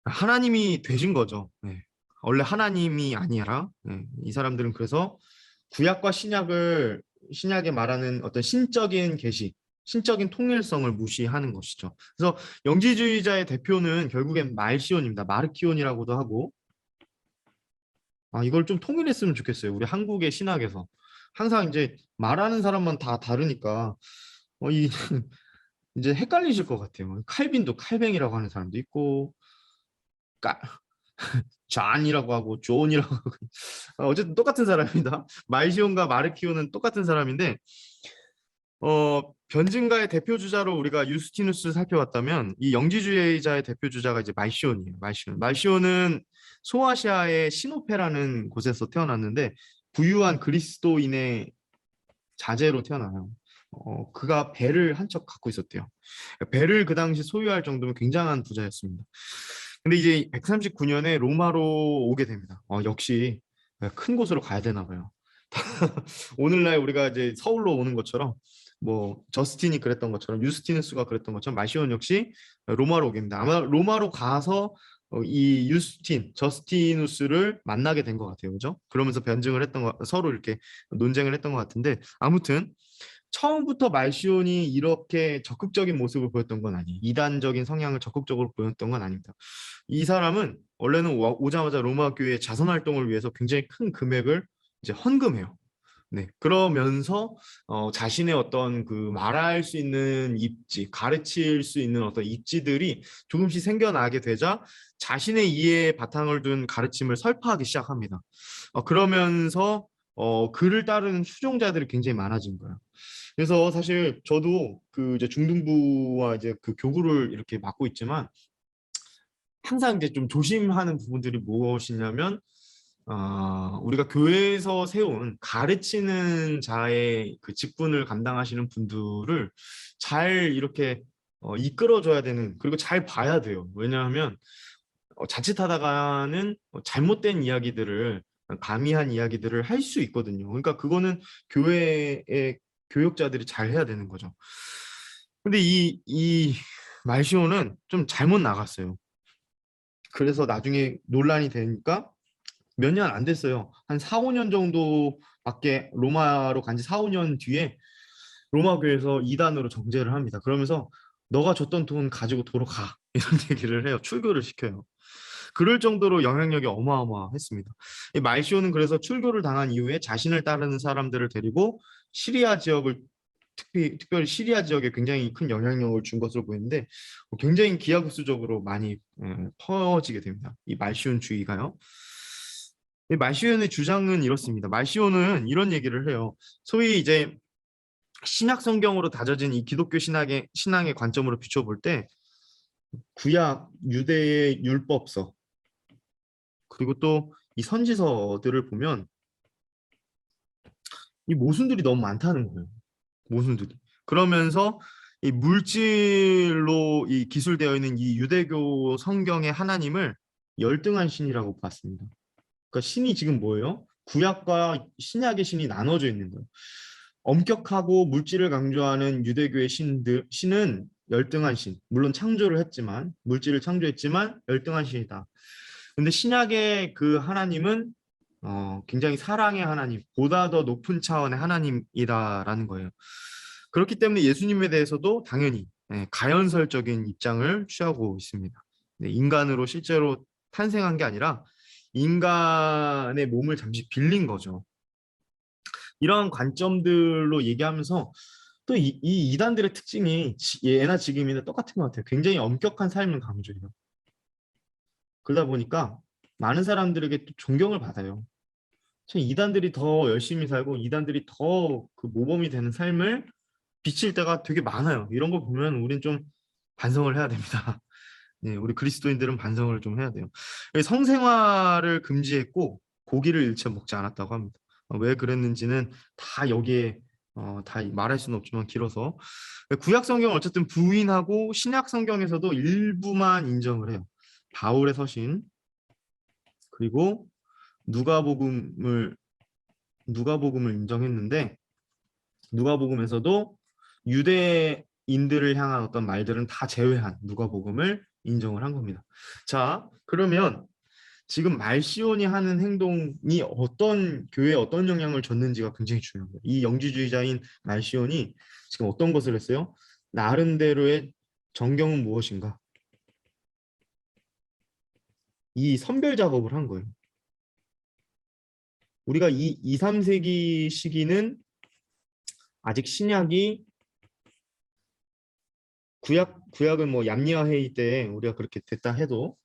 하나님이 되신 거죠. 네. 원래 하나님이 아니라 이 사람들은 그래서 구약과 신약에 말하는 어떤 신적인 계시, 신적인 통일성을 무시하는 것이죠. 그래서 영지주의자의 대표는 결국엔 말시온입니다. 마르키온이라고도 하고 이걸 좀 통일했으면 좋겠어요. 우리 한국의 신학에서. 항상 이제 말하는 사람만 다 다르니까 이 이제 헷갈리실 것 같아요. 칼빈도 칼뱅이라고 하는 사람도 있고, 까, 존이라고 하고, 존이라고 하고. 어쨌든 똑같은 사람입니다. 말시온과 마르키오는 똑같은 사람인데, 변증가의 대표 주자로 우리가 유스티누스를 살펴봤다면, 이 영지주의자의 대표 주자가 이제 말시온이에요. 말시온. 말시온은 소아시아의 시노페라는 곳에서 태어났는데, 부유한 그리스도인의 자제로 태어나요. 그가 배를 한 척 갖고 있었대요. 배를 그 당시 소유할 정도면 굉장한 부자였습니다. 근데 이제 139년에 로마로 오게 됩니다. 역시 큰 곳으로 가야 되나 봐요. 오늘날 우리가 이제 서울로 오는 것처럼 뭐 저스틴이 그랬던 것처럼 유스티누스가 그랬던 것처럼 마시온 역시 로마로 오게 됩니다. 아마 로마로 가서 이 저스티누스를 만나게 된 것 같아요. 그죠? 그러면서 변증을 했던 거, 서로 이렇게 논쟁을 했던 것 같은데 아무튼 처음부터 말시온이 이렇게 적극적인 모습을 보였던 건 아니에요. 이단적인 성향을 적극적으로 보였던 건 아닙니다. 이 사람은 원래는 오자마자 로마 교회의 자선 활동을 위해서 굉장히 큰 금액을 이제 헌금해요. 네, 그러면서 자신의 어떤 그 말할 수 있는 입지, 가르칠 수 있는 어떤 입지들이 조금씩 생겨나게 되자 자신의 이해에 바탕을 둔 가르침을 설파하기 시작합니다. 그러면서 그를 따르는 추종자들이 굉장히 많아진 거예요. 그래서 사실 저도 그 이제 중등부와 이제 그 교구를 이렇게 맡고 있지만 항상 이제 좀 조심하는 부분들이 무엇이냐면 우리가 교회에서 세운 가르치는 자의 그 직분을 감당하시는 분들을 잘 이렇게 이끌어줘야 되는 그리고 잘 봐야 돼요. 왜냐하면 자칫하다가는 잘못된 이야기들을 가미한 이야기들을 할 수 있거든요. 그러니까 그거는 교회의 교육자들이 잘 해야 되는 거죠. 근데 이 말시오는 좀 잘못 나갔어요. 그래서 나중에 논란이 되니까 몇 년 안 됐어요. 한 4, 5년 정도밖에 로마로 간지 4, 5년 뒤에 로마 교회에서 이단으로 정죄를 합니다. 그러면서 너가 줬던 돈 가지고 도로 가. 이런 얘기를 해요. 출교를 시켜요. 그럴 정도로 영향력이 어마어마했습니다. 이 말시오는 그래서 출교를 당한 이후에 자신을 따르는 사람들을 데리고 시리아 지역을 특별히 시리아 지역에 굉장히 큰 영향력을 준 것으로 보이는데 굉장히 기하급수적으로 많이 퍼지게 됩니다. 이 말시온 주의가요. 이 말시온의 주장은 이렇습니다. 말시온은 이런 얘기를 해요. 소위 이제 신약 성경으로 다져진 이 기독교 신앙의 관점으로 비춰볼 때 구약 유대의 율법서 그리고 또 이 선지서들을 보면 이 모순들이 너무 많다는 거예요. 모순들이. 그러면서 이 물질로 이 기술되어 있는 이 유대교 성경의 하나님을 열등한 신이라고 봤습니다. 그러니까 신이 지금 뭐예요? 구약과 신약의 신이 나눠져 있는 거예요. 엄격하고 물질을 강조하는 유대교의 신은 열등한 신. 물론 창조를 했지만 물질을 창조했지만 열등한 신이다. 근데 신약의 그 하나님은 굉장히 사랑의 하나님, 보다 더 높은 차원의 하나님이다라는 거예요. 그렇기 때문에 예수님에 대해서도 당연히 가연설적인 입장을 취하고 있습니다. 네, 인간으로 실제로 탄생한 게 아니라 인간의 몸을 잠시 빌린 거죠. 이런 관점들로 얘기하면서 또 이 이단들의 특징이 예나 지금이나 똑같은 것 같아요. 굉장히 엄격한 삶을 강조해요. 그러다 보니까 많은 사람들에게 또 존경을 받아요. 참 이단들이 더 열심히 살고 이단들이 더 그 모범이 되는 삶을 비칠 때가 되게 많아요. 이런 거 보면 우린 좀 반성을 해야 됩니다. 네, 우리 그리스도인들은 반성을 좀 해야 돼요. 성생활을 금지했고 고기를 일체 먹지 않았다고 합니다. 왜 그랬는지는 다 여기에 다 말할 수는 없지만 길어서 구약 성경은 어쨌든 부인하고 신약 성경에서도 일부만 인정을 해요. 바울의 서신 그리고 누가복음을 누가복음을 인정했는데 누가복음에서도 유대인들을 향한 어떤 말들은 다 제외한 누가복음을 인정을 한 겁니다. 자, 그러면 지금 말시온이 하는 행동이 어떤 교회에 어떤 영향을 줬는지가 굉장히 중요합니다. 이 영지주의자인 말시온이 지금 어떤 것을 했어요? 나름대로의 정경은 무엇인가? 이 선별 작업을 한 거예요. 우리가 이 2, 3세기 시기는 아직 신약이 구약은 뭐 얌리아 회의 때 우리가 그렇게 됐다 해도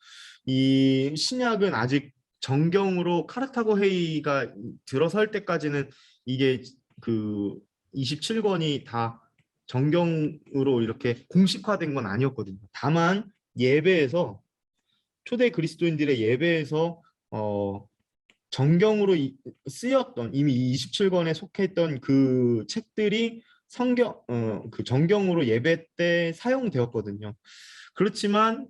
이 신약은 아직 정경으로 카르타고 회의가 들어설 때까지는 이게 그 27권이 다 정경으로 이렇게 공식화된 건 아니었거든요. 다만 예배에서 초대 그리스도인들의 예배에서 정경으로 쓰였던 이미 27권에 속했던 그 책들이 그 정경으로 예배 때 사용되었거든요. 그렇지만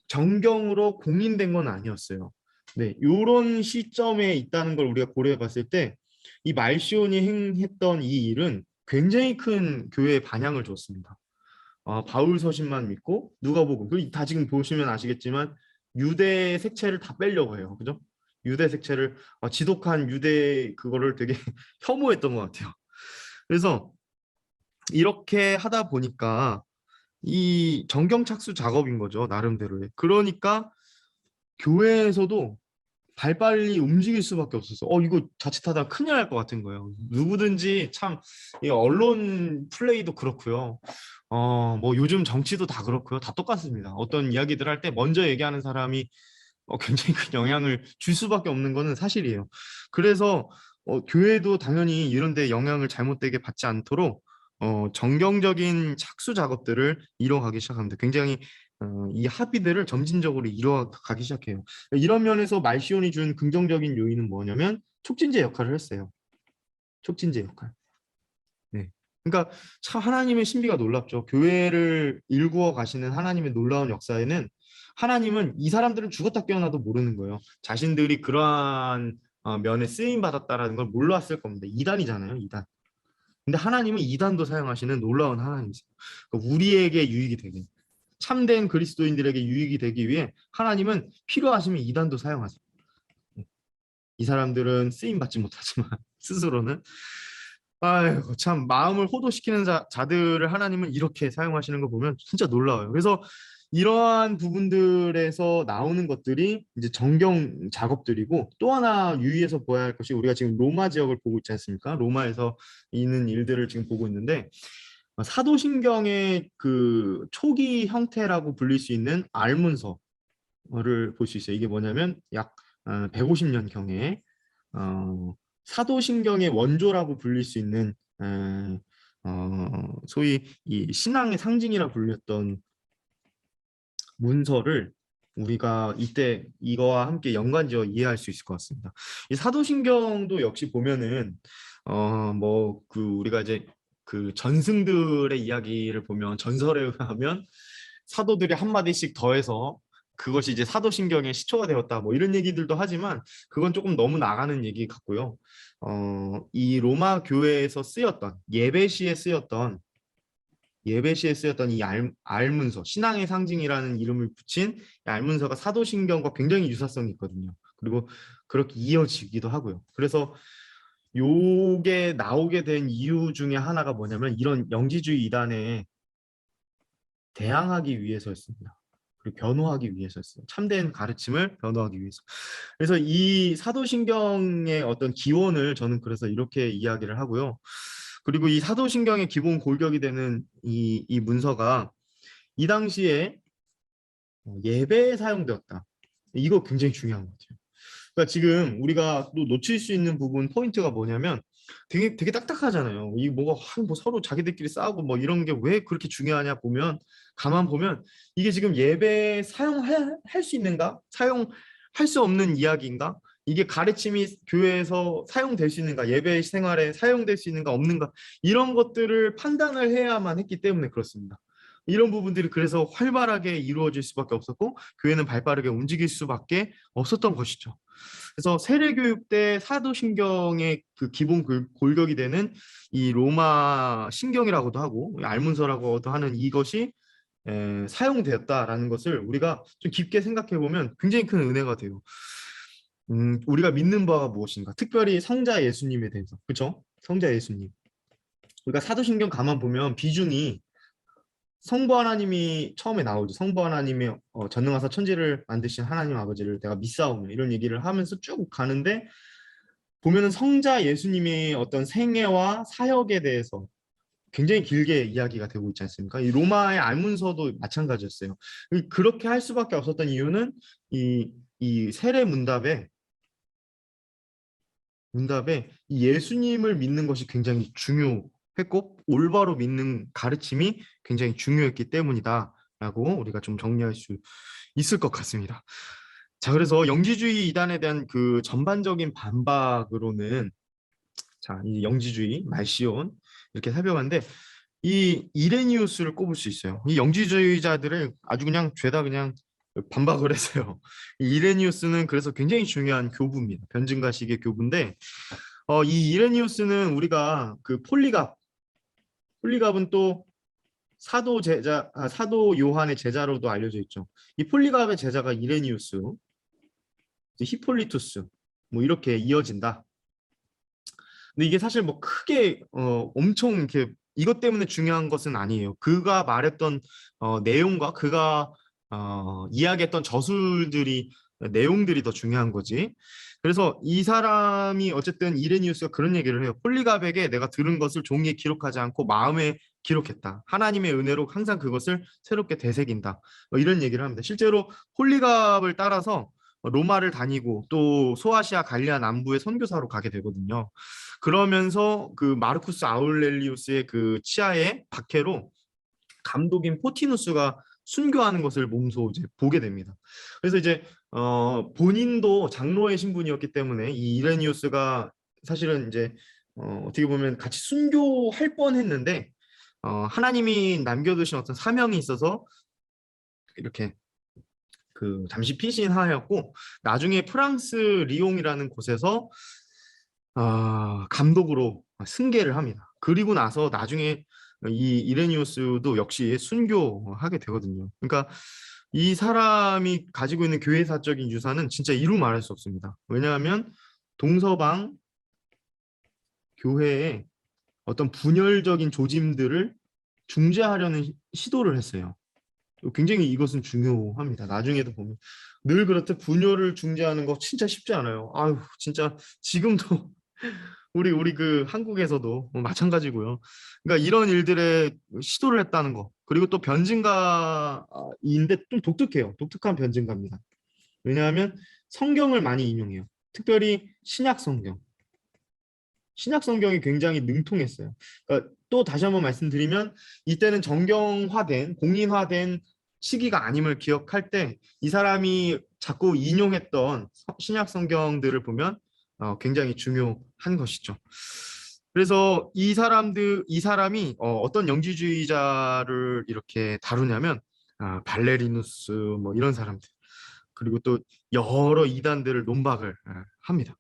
정경으로 공인된 건 아니었어요. 네, 이런 시점에 있다는 걸 우리가 고려해 봤을 때 이 말시온이 행했던 이 일은 굉장히 큰 교회에 반향을 줬습니다. 바울 서신만 믿고 누가복음 그리고 다 지금 보시면 아시겠지만 유대 색채를 다 빼려고 해요. 그죠? 유대 색채를 지독한 유대 그거를 되게 혐오했던 것 같아요. 그래서 이렇게 하다 보니까 이 정경 착수 작업인 거죠. 나름대로의. 그러니까 교회에서도 발빨리 움직일 수밖에 없었어. 이거 자칫하다 큰일 날 것 같은 거예요. 누구든지 참, 이 언론 플레이도 그렇고요. 뭐 요즘 정치도 다 그렇고요. 다 똑같습니다. 어떤 이야기들 할 때 먼저 얘기하는 사람이 굉장히 큰 영향을 줄 수밖에 없는 거는 사실이에요. 그래서 교회도 당연히 이런 데 영향을 잘못되게 받지 않도록 정경적인 착수 작업들을 이뤄가기 시작합니다. 굉장히 이 합의들을 점진적으로 이뤄가기 시작해요. 이런 면에서 말시온이 준 긍정적인 요인은 뭐냐면 촉진제 역할을 했어요. 촉진제 역할. 네. 그러니까 참 하나님의 신비가 놀랍죠. 교회를 일구어 가시는 하나님의 놀라운 역사에는 하나님은 이 사람들은 죽었다 깨어나도 모르는 거예요. 자신들이 그러한 면에 쓰임 받았다라는 걸 몰랐을 겁니다. 이단이잖아요, 이단. 근데 하나님은 이단도 사용하시는 놀라운 하나님이세요. 그러니까 우리에게 유익이 되게 참된 그리스도인들에게 유익이 되기 위해 하나님은 필요하시면 이단도 사용하세요. 이 사람들은 쓰임 받지 못하지만 스스로는 아이고 참 마음을 호도시키는 자들을 하나님은 이렇게 사용하시는 거 보면 진짜 놀라워요. 그래서 이러한 부분들에서 나오는 것들이 이제 정경 작업들이고 또 하나 유의해서 보아야 할 것이 우리가 지금 로마 지역을 보고 있지 않습니까? 로마에서 있는 일들을 지금 보고 있는데 사도신경의 그 초기 형태라고 불릴 수 있는 알문서를 볼 수 있어요. 이게 뭐냐면 약 150년 경에 사도신경의 원조라고 불릴 수 있는 소위 이 신앙의 상징이라 불렸던 문서를 우리가 이때 이거와 함께 연관지어 이해할 수 있을 것 같습니다. 이 사도신경도 역시 보면은 뭐 그 우리가 이제 그 전승들의 이야기를 보면 전설에 의하면 사도들이 한마디씩 더해서 그것이 이제 사도신경의 시초가 되었다 뭐 이런 얘기들도 하지만 그건 조금 너무 나가는 얘기 같고요. 이 로마 교회에서 쓰였던 예배시에 쓰였던 이 알문서, 신앙의 상징이라는 이름을 붙인 이 알문서가 사도신경과 굉장히 유사성이 있거든요. 그리고 그렇게 이어지기도 하고요. 그래서 요게 나오게 된 이유 중에 하나가 뭐냐면 이런 영지주의 이단에 대항하기 위해서였습니다. 그리고 변호하기 위해서였어요. 참된 가르침을 변호하기 위해서. 그래서 이 사도신경의 어떤 기원을 저는 그래서 이렇게 이야기를 하고요. 그리고 이 사도신경의 기본 골격이 되는 이 문서가 이 당시에 예배에 사용되었다. 이거 굉장히 중요한 것 같아요. 그러니까 지금 우리가 또 놓칠 수 있는 부분 포인트가 뭐냐면 되게 딱딱하잖아요. 이 뭐가 뭐 서로 자기들끼리 싸우고 뭐 이런 게 왜 그렇게 중요하냐 보면 가만 보면 이게 지금 예배에 사용할 수 있는가? 사용할 수 없는 이야기인가? 이게 가르침이 교회에서 사용될 수 있는가? 예배 생활에 사용될 수 있는가 없는가? 이런 것들을 판단을 해야만 했기 때문에 그렇습니다. 이런 부분들이 그래서 활발하게 이루어질 수밖에 없었고 교회는 발빠르게 움직일 수밖에 없었던 것이죠. 그래서 세례교육 때 사도신경의 그 기본 골격이 되는 이 로마 신경이라고도 하고 알문서라고도 하는 이것이 사용되었다라는 것을 우리가 좀 깊게 생각해 보면 굉장히 큰 은혜가 돼요. 우리가 믿는 바가 무엇인가? 특별히 성자 예수님에 대해서, 그렇죠? 성자 예수님. 우리가 사도신경 가만 보면 비중이 성부 하나님이 처음에 나오죠. 성부 하나님이 전능하사 천지를 만드신 하나님 아버지를 내가 믿사오며 이런 얘기를 하면서 쭉 가는데 보면은 성자 예수님의 어떤 생애와 사역에 대해서 굉장히 길게 이야기가 되고 있지 않습니까? 이 로마의 알문서도 마찬가지였어요. 그렇게 할 수밖에 없었던 이유는 이 세례 문답에 이 예수님을 믿는 것이 굉장히 중요했고 올바로 믿는 가르침이 굉장히 중요했기 때문이다라고 우리가 좀 정리할 수 있을 것 같습니다. 자, 그래서 영지주의 이단에 대한 그 전반적인 반박으로는 자, 이 영지주의, 말시온 이렇게 살펴봤는데 이 이레니우스를 꼽을 수 있어요. 이 영지주의자들을 아주 그냥 죄다 그냥 반박을 했어요. 이 이레니우스는 그래서 굉장히 중요한 교부입니다. 변증가식의 교부인데 이 이레니우스는 우리가 그 폴리갑은 또 사도 요한의 제자로도 알려져 있죠. 이 폴리갑의 제자가 이레니우스, 히폴리투스 뭐 이렇게 이어진다. 근데 이게 사실 뭐 크게 엄청 이렇게 이것 때문에 중요한 것은 아니에요. 그가 말했던 내용과 그가 이야기했던 저술들이 내용들이 더 중요한 거지. 그래서 이 사람이 어쨌든 이레니우스가 그런 얘기를 해요. 폴리갑에게 내가 들은 것을 종이에 기록하지 않고 마음에 기록했다. 하나님의 은혜로 항상 그것을 새롭게 되새긴다. 이런 얘기를 합니다. 실제로 폴리갑을 따라서 로마를 다니고 또 소아시아 갈리아 남부의 선교사로 가게 되거든요. 그러면서 그 마르쿠스 아울렐리우스의 그 치하의 박해로 감독인 포티누스가 순교하는 것을 몸소 이제 보게 됩니다. 그래서 이제 본인도 장로의 신분이었기 때문에 이 이레니우스가 사실은 이제 어떻게 보면 같이 순교할 뻔했는데 하나님이 남겨두신 어떤 사명이 있어서 이렇게 그 잠시 피신하였고 나중에 프랑스 리옹이라는 곳에서 감독으로 승계를 합니다. 그리고 나서 나중에 이 이레니우스도 역시 순교하게 되거든요. 그러니까 이 사람이 가지고 있는 교회사적인 유산은 진짜 이루 말할 수 없습니다. 왜냐하면 동서방 교회의 어떤 분열적인 조짐들을 중재하려는 시도를 했어요. 굉장히 이것은 중요합니다. 나중에도 보면 늘 그렇듯 분열을 중재하는 거 진짜 쉽지 않아요. 아유, 진짜 지금도 우리 그 한국에서도 마찬가지고요. 그러니까 이런 일들에 시도를 했다는 거. 그리고 또 변증가인데 좀 독특해요. 독특한 변증가입니다. 왜냐하면 성경을 많이 인용해요. 특별히 신약 성경. 신약 성경이 굉장히 능통했어요. 그러니까 또 다시 한번 말씀드리면 이때는 정경화된 공인화된 시기가 아님을 기억할 때 이 사람이 자꾸 인용했던 신약 성경들을 보면 굉장히 중요한 것이죠. 그래서 이 사람이 어떤 영지주의자를 이렇게 다루냐면 발레리누스 뭐 이런 사람들 그리고 또 여러 이단들을 논박을 합니다.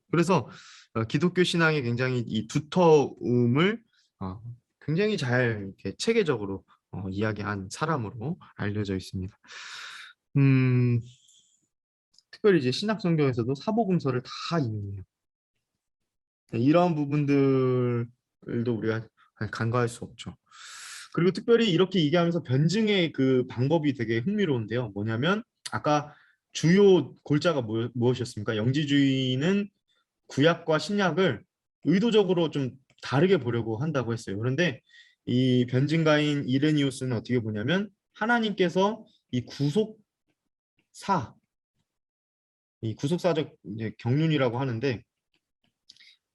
그래서 기독교 신앙의 굉장히 이 두터움을 어, 굉장히 잘 이렇게 체계적으로 이야기한 사람으로 알려져 있습니다. 음, 특별히 이제 신약 성경에서도 사복음서를 다 인용해요. 네, 이런 부분들도 우리가 간과할 수 없죠. 그리고 특별히 이렇게 얘기하면서 변증의 그 방법이 되게 흥미로운데요. 뭐냐면 아까 주요 골자가 무엇이었습니까? 영지주의는 구약과 신약을 의도적으로 좀 다르게 보려고 한다고 했어요. 그런데 이 변증가인 이레니우스는 어떻게 보냐면 하나님께서 이 구속사, 이 구속사적 이제 경륜이라고 하는데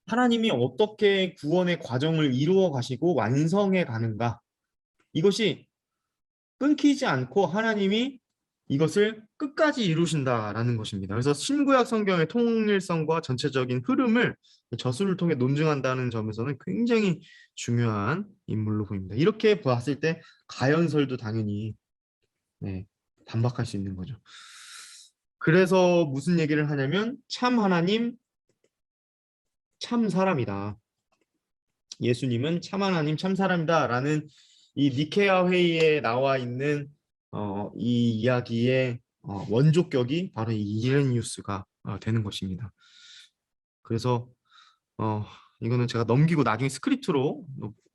하나님이 어떻게 구원의 과정을 이루어 가시고 완성해 가는가 이것이 끊기지 않고 하나님이 이것을 끝까지 이루신다라는 것입니다. 그래서 신구약 성경의 통일성과 전체적인 흐름을 저술을 통해 논증한다는 점에서는 굉장히 중요한 인물로 보입니다. 이렇게 봤을 때 가연설도 당연히 네, 반박할 수 있는 거죠. 그래서 무슨 얘기를 하냐면 참 하나님, 참 사람이다. 예수님은 참 하나님, 참 사람이다라는 이 니케아 회의에 나와 있는 이 이야기의 원조격이 바로 이 이레니우스가 되는 것입니다. 그래서 어, 이거는 제가 넘기고 나중에 스크립트로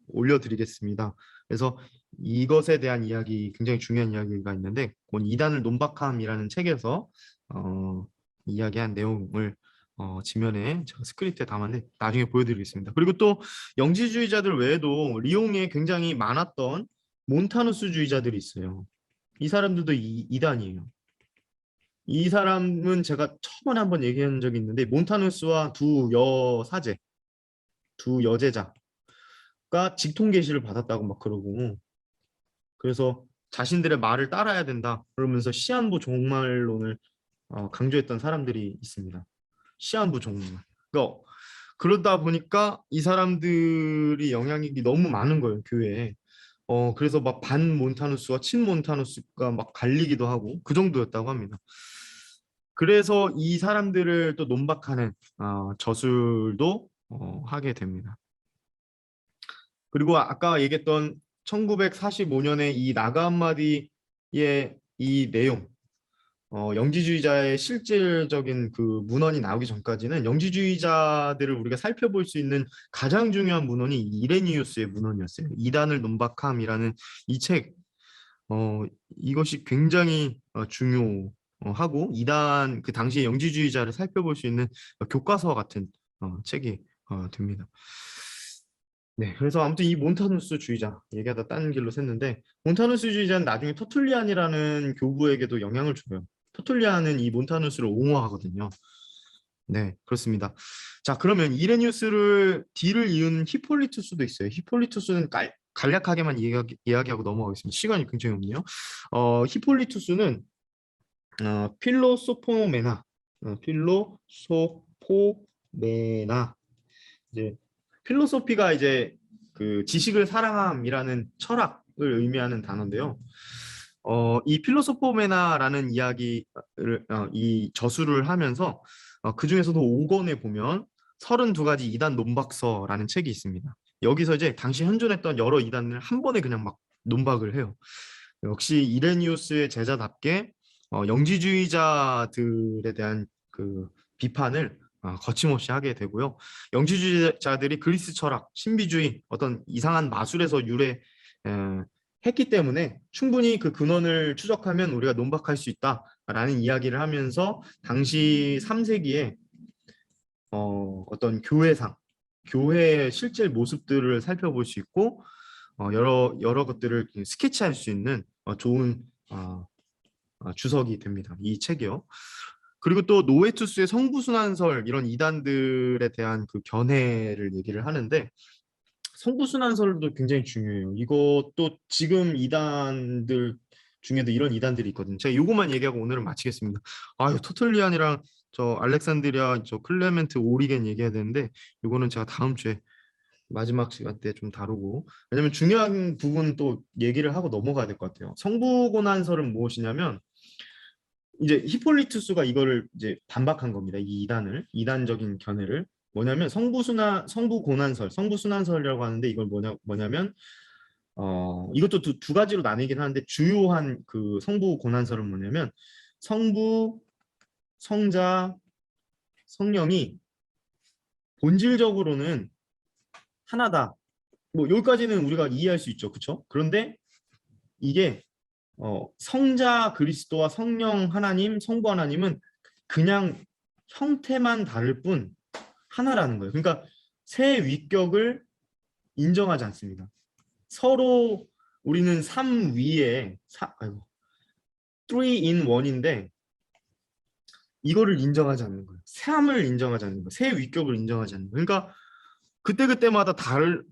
올려드리겠습니다. 그래서 이것에 대한 이야기, 굉장히 중요한 이야기가 있는데, 곧 이단을 논박함이라는 책에서 이야기한 내용을 지면에 제가 스크립트에 담았는데 나중에 보여드리겠습니다. 그리고 또 영지주의자들 외에도 리옹에 굉장히 많았던 몬타누스주의자들이 있어요. 이 사람들도 이단이에요. 이 사람은 제가 처음에 한번 얘기한 적이 있는데 몬타누스와 두 여사제, 두 여제자가 직통 계시를 받았다고 막 그러고 그래서 자신들의 말을 따라야 된다 그러면서 시한부 종말론을 강조했던 사람들이 있습니다. 시한부 종말. 그러니까 그러다 보니까 이 사람들이 영향력이 너무 많은 거예요, 교회에. 그래서 막 반 몬타누스와 친 몬타누스가 막 갈리기도 하고 그 정도였다고 합니다. 그래서 이 사람들을 또 논박하는 저술도 하게 됩니다. 그리고 아까 얘기했던 1945년에 이 나가 한마디의 이 내용, 영지주의자의 실질적인 그 문헌이 나오기 전까지는 영지주의자들을 우리가 살펴볼 수 있는 가장 중요한 문헌이 이레니우스의 문헌이었어요. 이단을 논박함이라는 이 책, 이것이 굉장히 중요하고 이단 그 당시의 영지주의자를 살펴볼 수 있는 교과서와 같은 책이 됩니다. 네, 그래서 아무튼 이 몬타누스 주의자 얘기하다 딴 길로 샜는데 몬타누스 주의자는 나중에 터툴리안이라는 교부에게도 영향을 줘요. 터툴리안은 이 몬타누스를 옹호하거든요. 네, 그렇습니다. 자, 그러면 이레니우스를 뒤를 이은 히폴리투스도 있어요. 히폴리투스는 간략하게만 이야기하고 넘어가겠습니다. 시간이 굉장히 없네요. 히폴리투스는 필로소포메나, 필로소포메나 이제 필로소피가 이제 그 지식을 사랑함이라는 철학을 의미하는 단어인데요. 이 필로소포메나라는 이야기를 이 저술을 하면서 그 중에서도 5권에 보면 32가지 이단 논박서라는 책이 있습니다. 여기서 이제 당시 현존했던 여러 이단을 한 번에 그냥 막 논박을 해요. 역시 이레니우스의 제자답게 영지주의자들에 대한 그 비판을 거침없이 하게 되고요. 영지주의자들이 그리스 철학, 신비주의, 어떤 이상한 마술에서 유래했기 때문에 충분히 그 근원을 추적하면 우리가 논박할 수 있다라는 이야기를 하면서 당시 3세기에 어떤 교회상, 교회의 실제 모습들을 살펴볼 수 있고 여러 것들을 스케치할 수 있는 좋은 주석이 됩니다. 이 책이요. 그리고 또 노에투스의 성부순환설 이런 이단들에 대한 그 견해를 얘기를 하는데 성부순환설도 굉장히 중요해요. 이것도 지금 이단들 중에도 이런 이단들이 있거든요. 제가 이것만 얘기하고 오늘은 마치겠습니다. 아유 토틀리안이랑 저 알렉산드리아 저 클레멘트 오리겐 얘기해야 되는데 이거는 제가 다음 주에 마지막 시간 때 좀 다루고 왜냐면 중요한 부분 또 얘기를 하고 넘어가야 될 것 같아요. 성부고난설은 무엇이냐면 이제 히폴리투스가 이거를 이제 반박한 겁니다. 이 이단적인 견해를 뭐냐면 성부순환설이라고 하는데 이걸 뭐냐면 이것도 두 가지로 나뉘긴 하는데 주요한 그 성부고난설은 뭐냐면 성부, 성자, 성령이 본질적으로는 하나다. 뭐 여기까지는 우리가 이해할 수 있죠, 그렇죠? 그런데 이게 성자 그리스도와 성령 하나님, 성부 하나님은 그냥 형태만 다를 뿐 하나라는 거예요. 그러니까 새 위격을 인정하지 않습니다. 서로 우리는 3위에 3 in 1인데 이거를 인정하지 않는 거예요. 삶을 인정하지 않는 거예요. 새 위격을 인정하지 않는 거예요. 그러니까 그때그때마다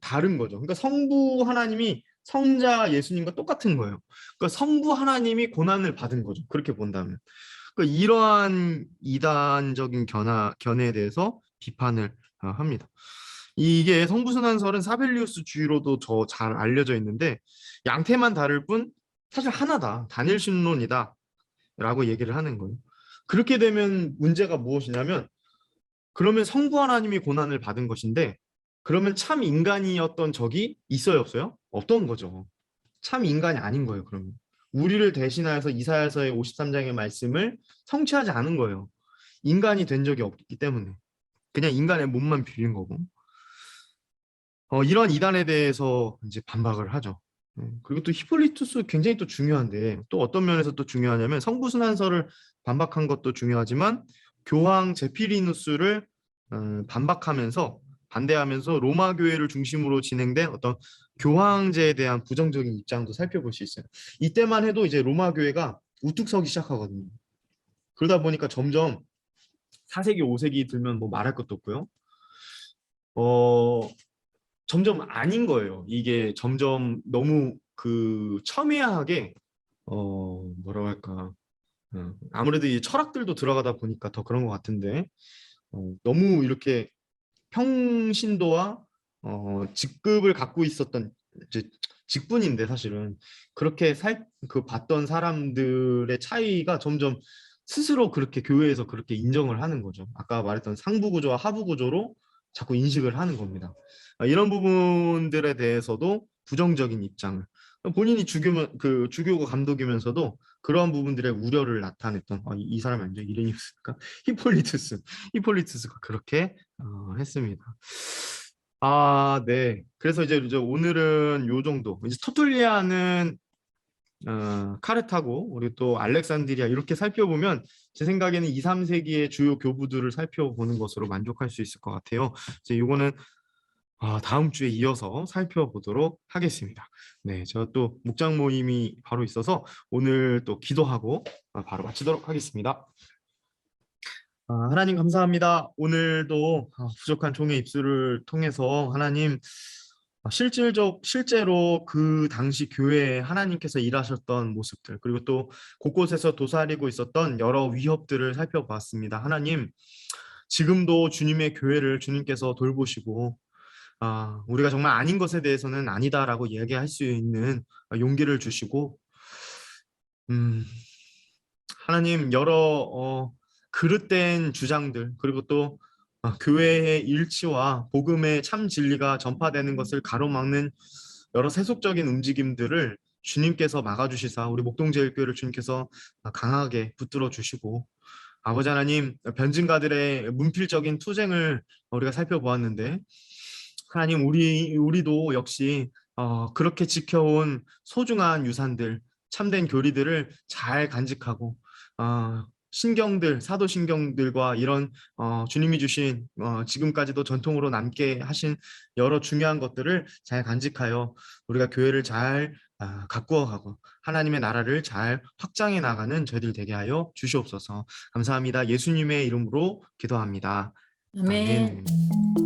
다른 거죠. 그러니까 성부 하나님이 성자 예수님과 똑같은 거예요. 그러니까 성부 하나님이 고난을 받은 거죠. 그렇게 본다면. 그러니까 이러한 이단적인 견해에 대해서 비판을 합니다. 이게 성부순환설은 사벨리우스 주의로도 잘 알려져 있는데 양태만 다를 뿐 사실 하나다. 단일신론이다. 라고 얘기를 하는 거예요. 그렇게 되면 문제가 무엇이냐면 그러면 성부 하나님이 고난을 받은 것인데 그러면 참 인간이었던 적이 있어요, 없어요? 없던 거죠. 참 인간이 아닌 거예요, 그러면. 우리를 대신하여서 이사야서의 53장의 말씀을 성취하지 않은 거예요. 인간이 된 적이 없기 때문에. 그냥 인간의 몸만 빌린 거고. 이런 이단에 대해서 이제 반박을 하죠. 그리고 또 히폴리투스 굉장히 또 중요한데 또 어떤 면에서 또 중요하냐면 성부순환설을 반박한 것도 중요하지만 교황 제피리누스를 반대하면서 로마 교회를 중심으로 진행된 어떤 교황제에 대한 부정적인 입장도 살펴볼 수 있어요. 이때만 해도 이제 로마 교회가 우뚝 서기 시작하거든요. 그러다 보니까 점점 4세기, 5세기 들면 뭐 말할 것도 없고요. 어, 점점 아닌 거예요. 이게 점점 너무 그 첨예하게 뭐라고 할까? 아무래도 이 철학들도 들어가다 보니까 더 그런 것 같은데 너무 이렇게 평신도와 직급을 갖고 있었던 이제 직분인데 사실은 그렇게 그 봤던 사람들의 차이가 점점 스스로 그렇게 교회에서 그렇게 인정을 하는 거죠. 아까 말했던 상부 구조와 하부 구조로 자꾸 인식을 하는 겁니다. 이런 부분들에 대해서도 부정적인 입장을 본인이 주교가 감독이면서도 그러한 부분들의 우려를 나타냈던 이 사람이 완전 이레니우스니까 히폴리투스가 그렇게 했습니다. 네. 그래서 이제 오늘은 요 정도. 이제 터툴리안은 카르타고 우리 또 알렉산드리아 이렇게 살펴보면 제 생각에는 2, 3세기의 주요 교부들을 살펴보는 것으로 만족할 수 있을 것 같아요. 이제 요거는 다음 주에 이어서 살펴보도록 하겠습니다. 네, 저 또 묵장 모임이 바로 있어서 오늘 또 기도하고 바로 마치도록 하겠습니다. 하나님 감사합니다. 오늘도 부족한 종의 입술을 통해서 하나님 실제로 그 당시 교회에 하나님께서 일하셨던 모습들 그리고 또 곳곳에서 도사리고 있었던 여러 위협들을 살펴봤습니다. 하나님 지금도 주님의 교회를 주님께서 돌보시고 우리가 정말 아닌 것에 대해서는 아니다라고 얘기할 수 있는 용기를 주시고 하나님 여러 그릇된 주장들 그리고 또 교회의 일치와 복음의 참 진리가 전파되는 것을 가로막는 여러 세속적인 움직임들을 주님께서 막아주시사 우리 목동제일교회를 주님께서 강하게 붙들어 주시고 아버지 하나님 변증가들의 문필적인 투쟁을 우리가 살펴보았는데 하나님 우리도 역시 그렇게 지켜온 소중한 유산들 참된 교리들을 잘 간직하고 사도신경들과 이런 주님이 주신 지금까지도 전통으로 남게 하신 여러 중요한 것들을 잘 간직하여 우리가 교회를 잘 가꾸어가고 하나님의 나라를 잘 확장해 나가는 저희들 되게 하여 주시옵소서. 감사합니다. 예수님의 이름으로 기도합니다. 아멘. 아멘.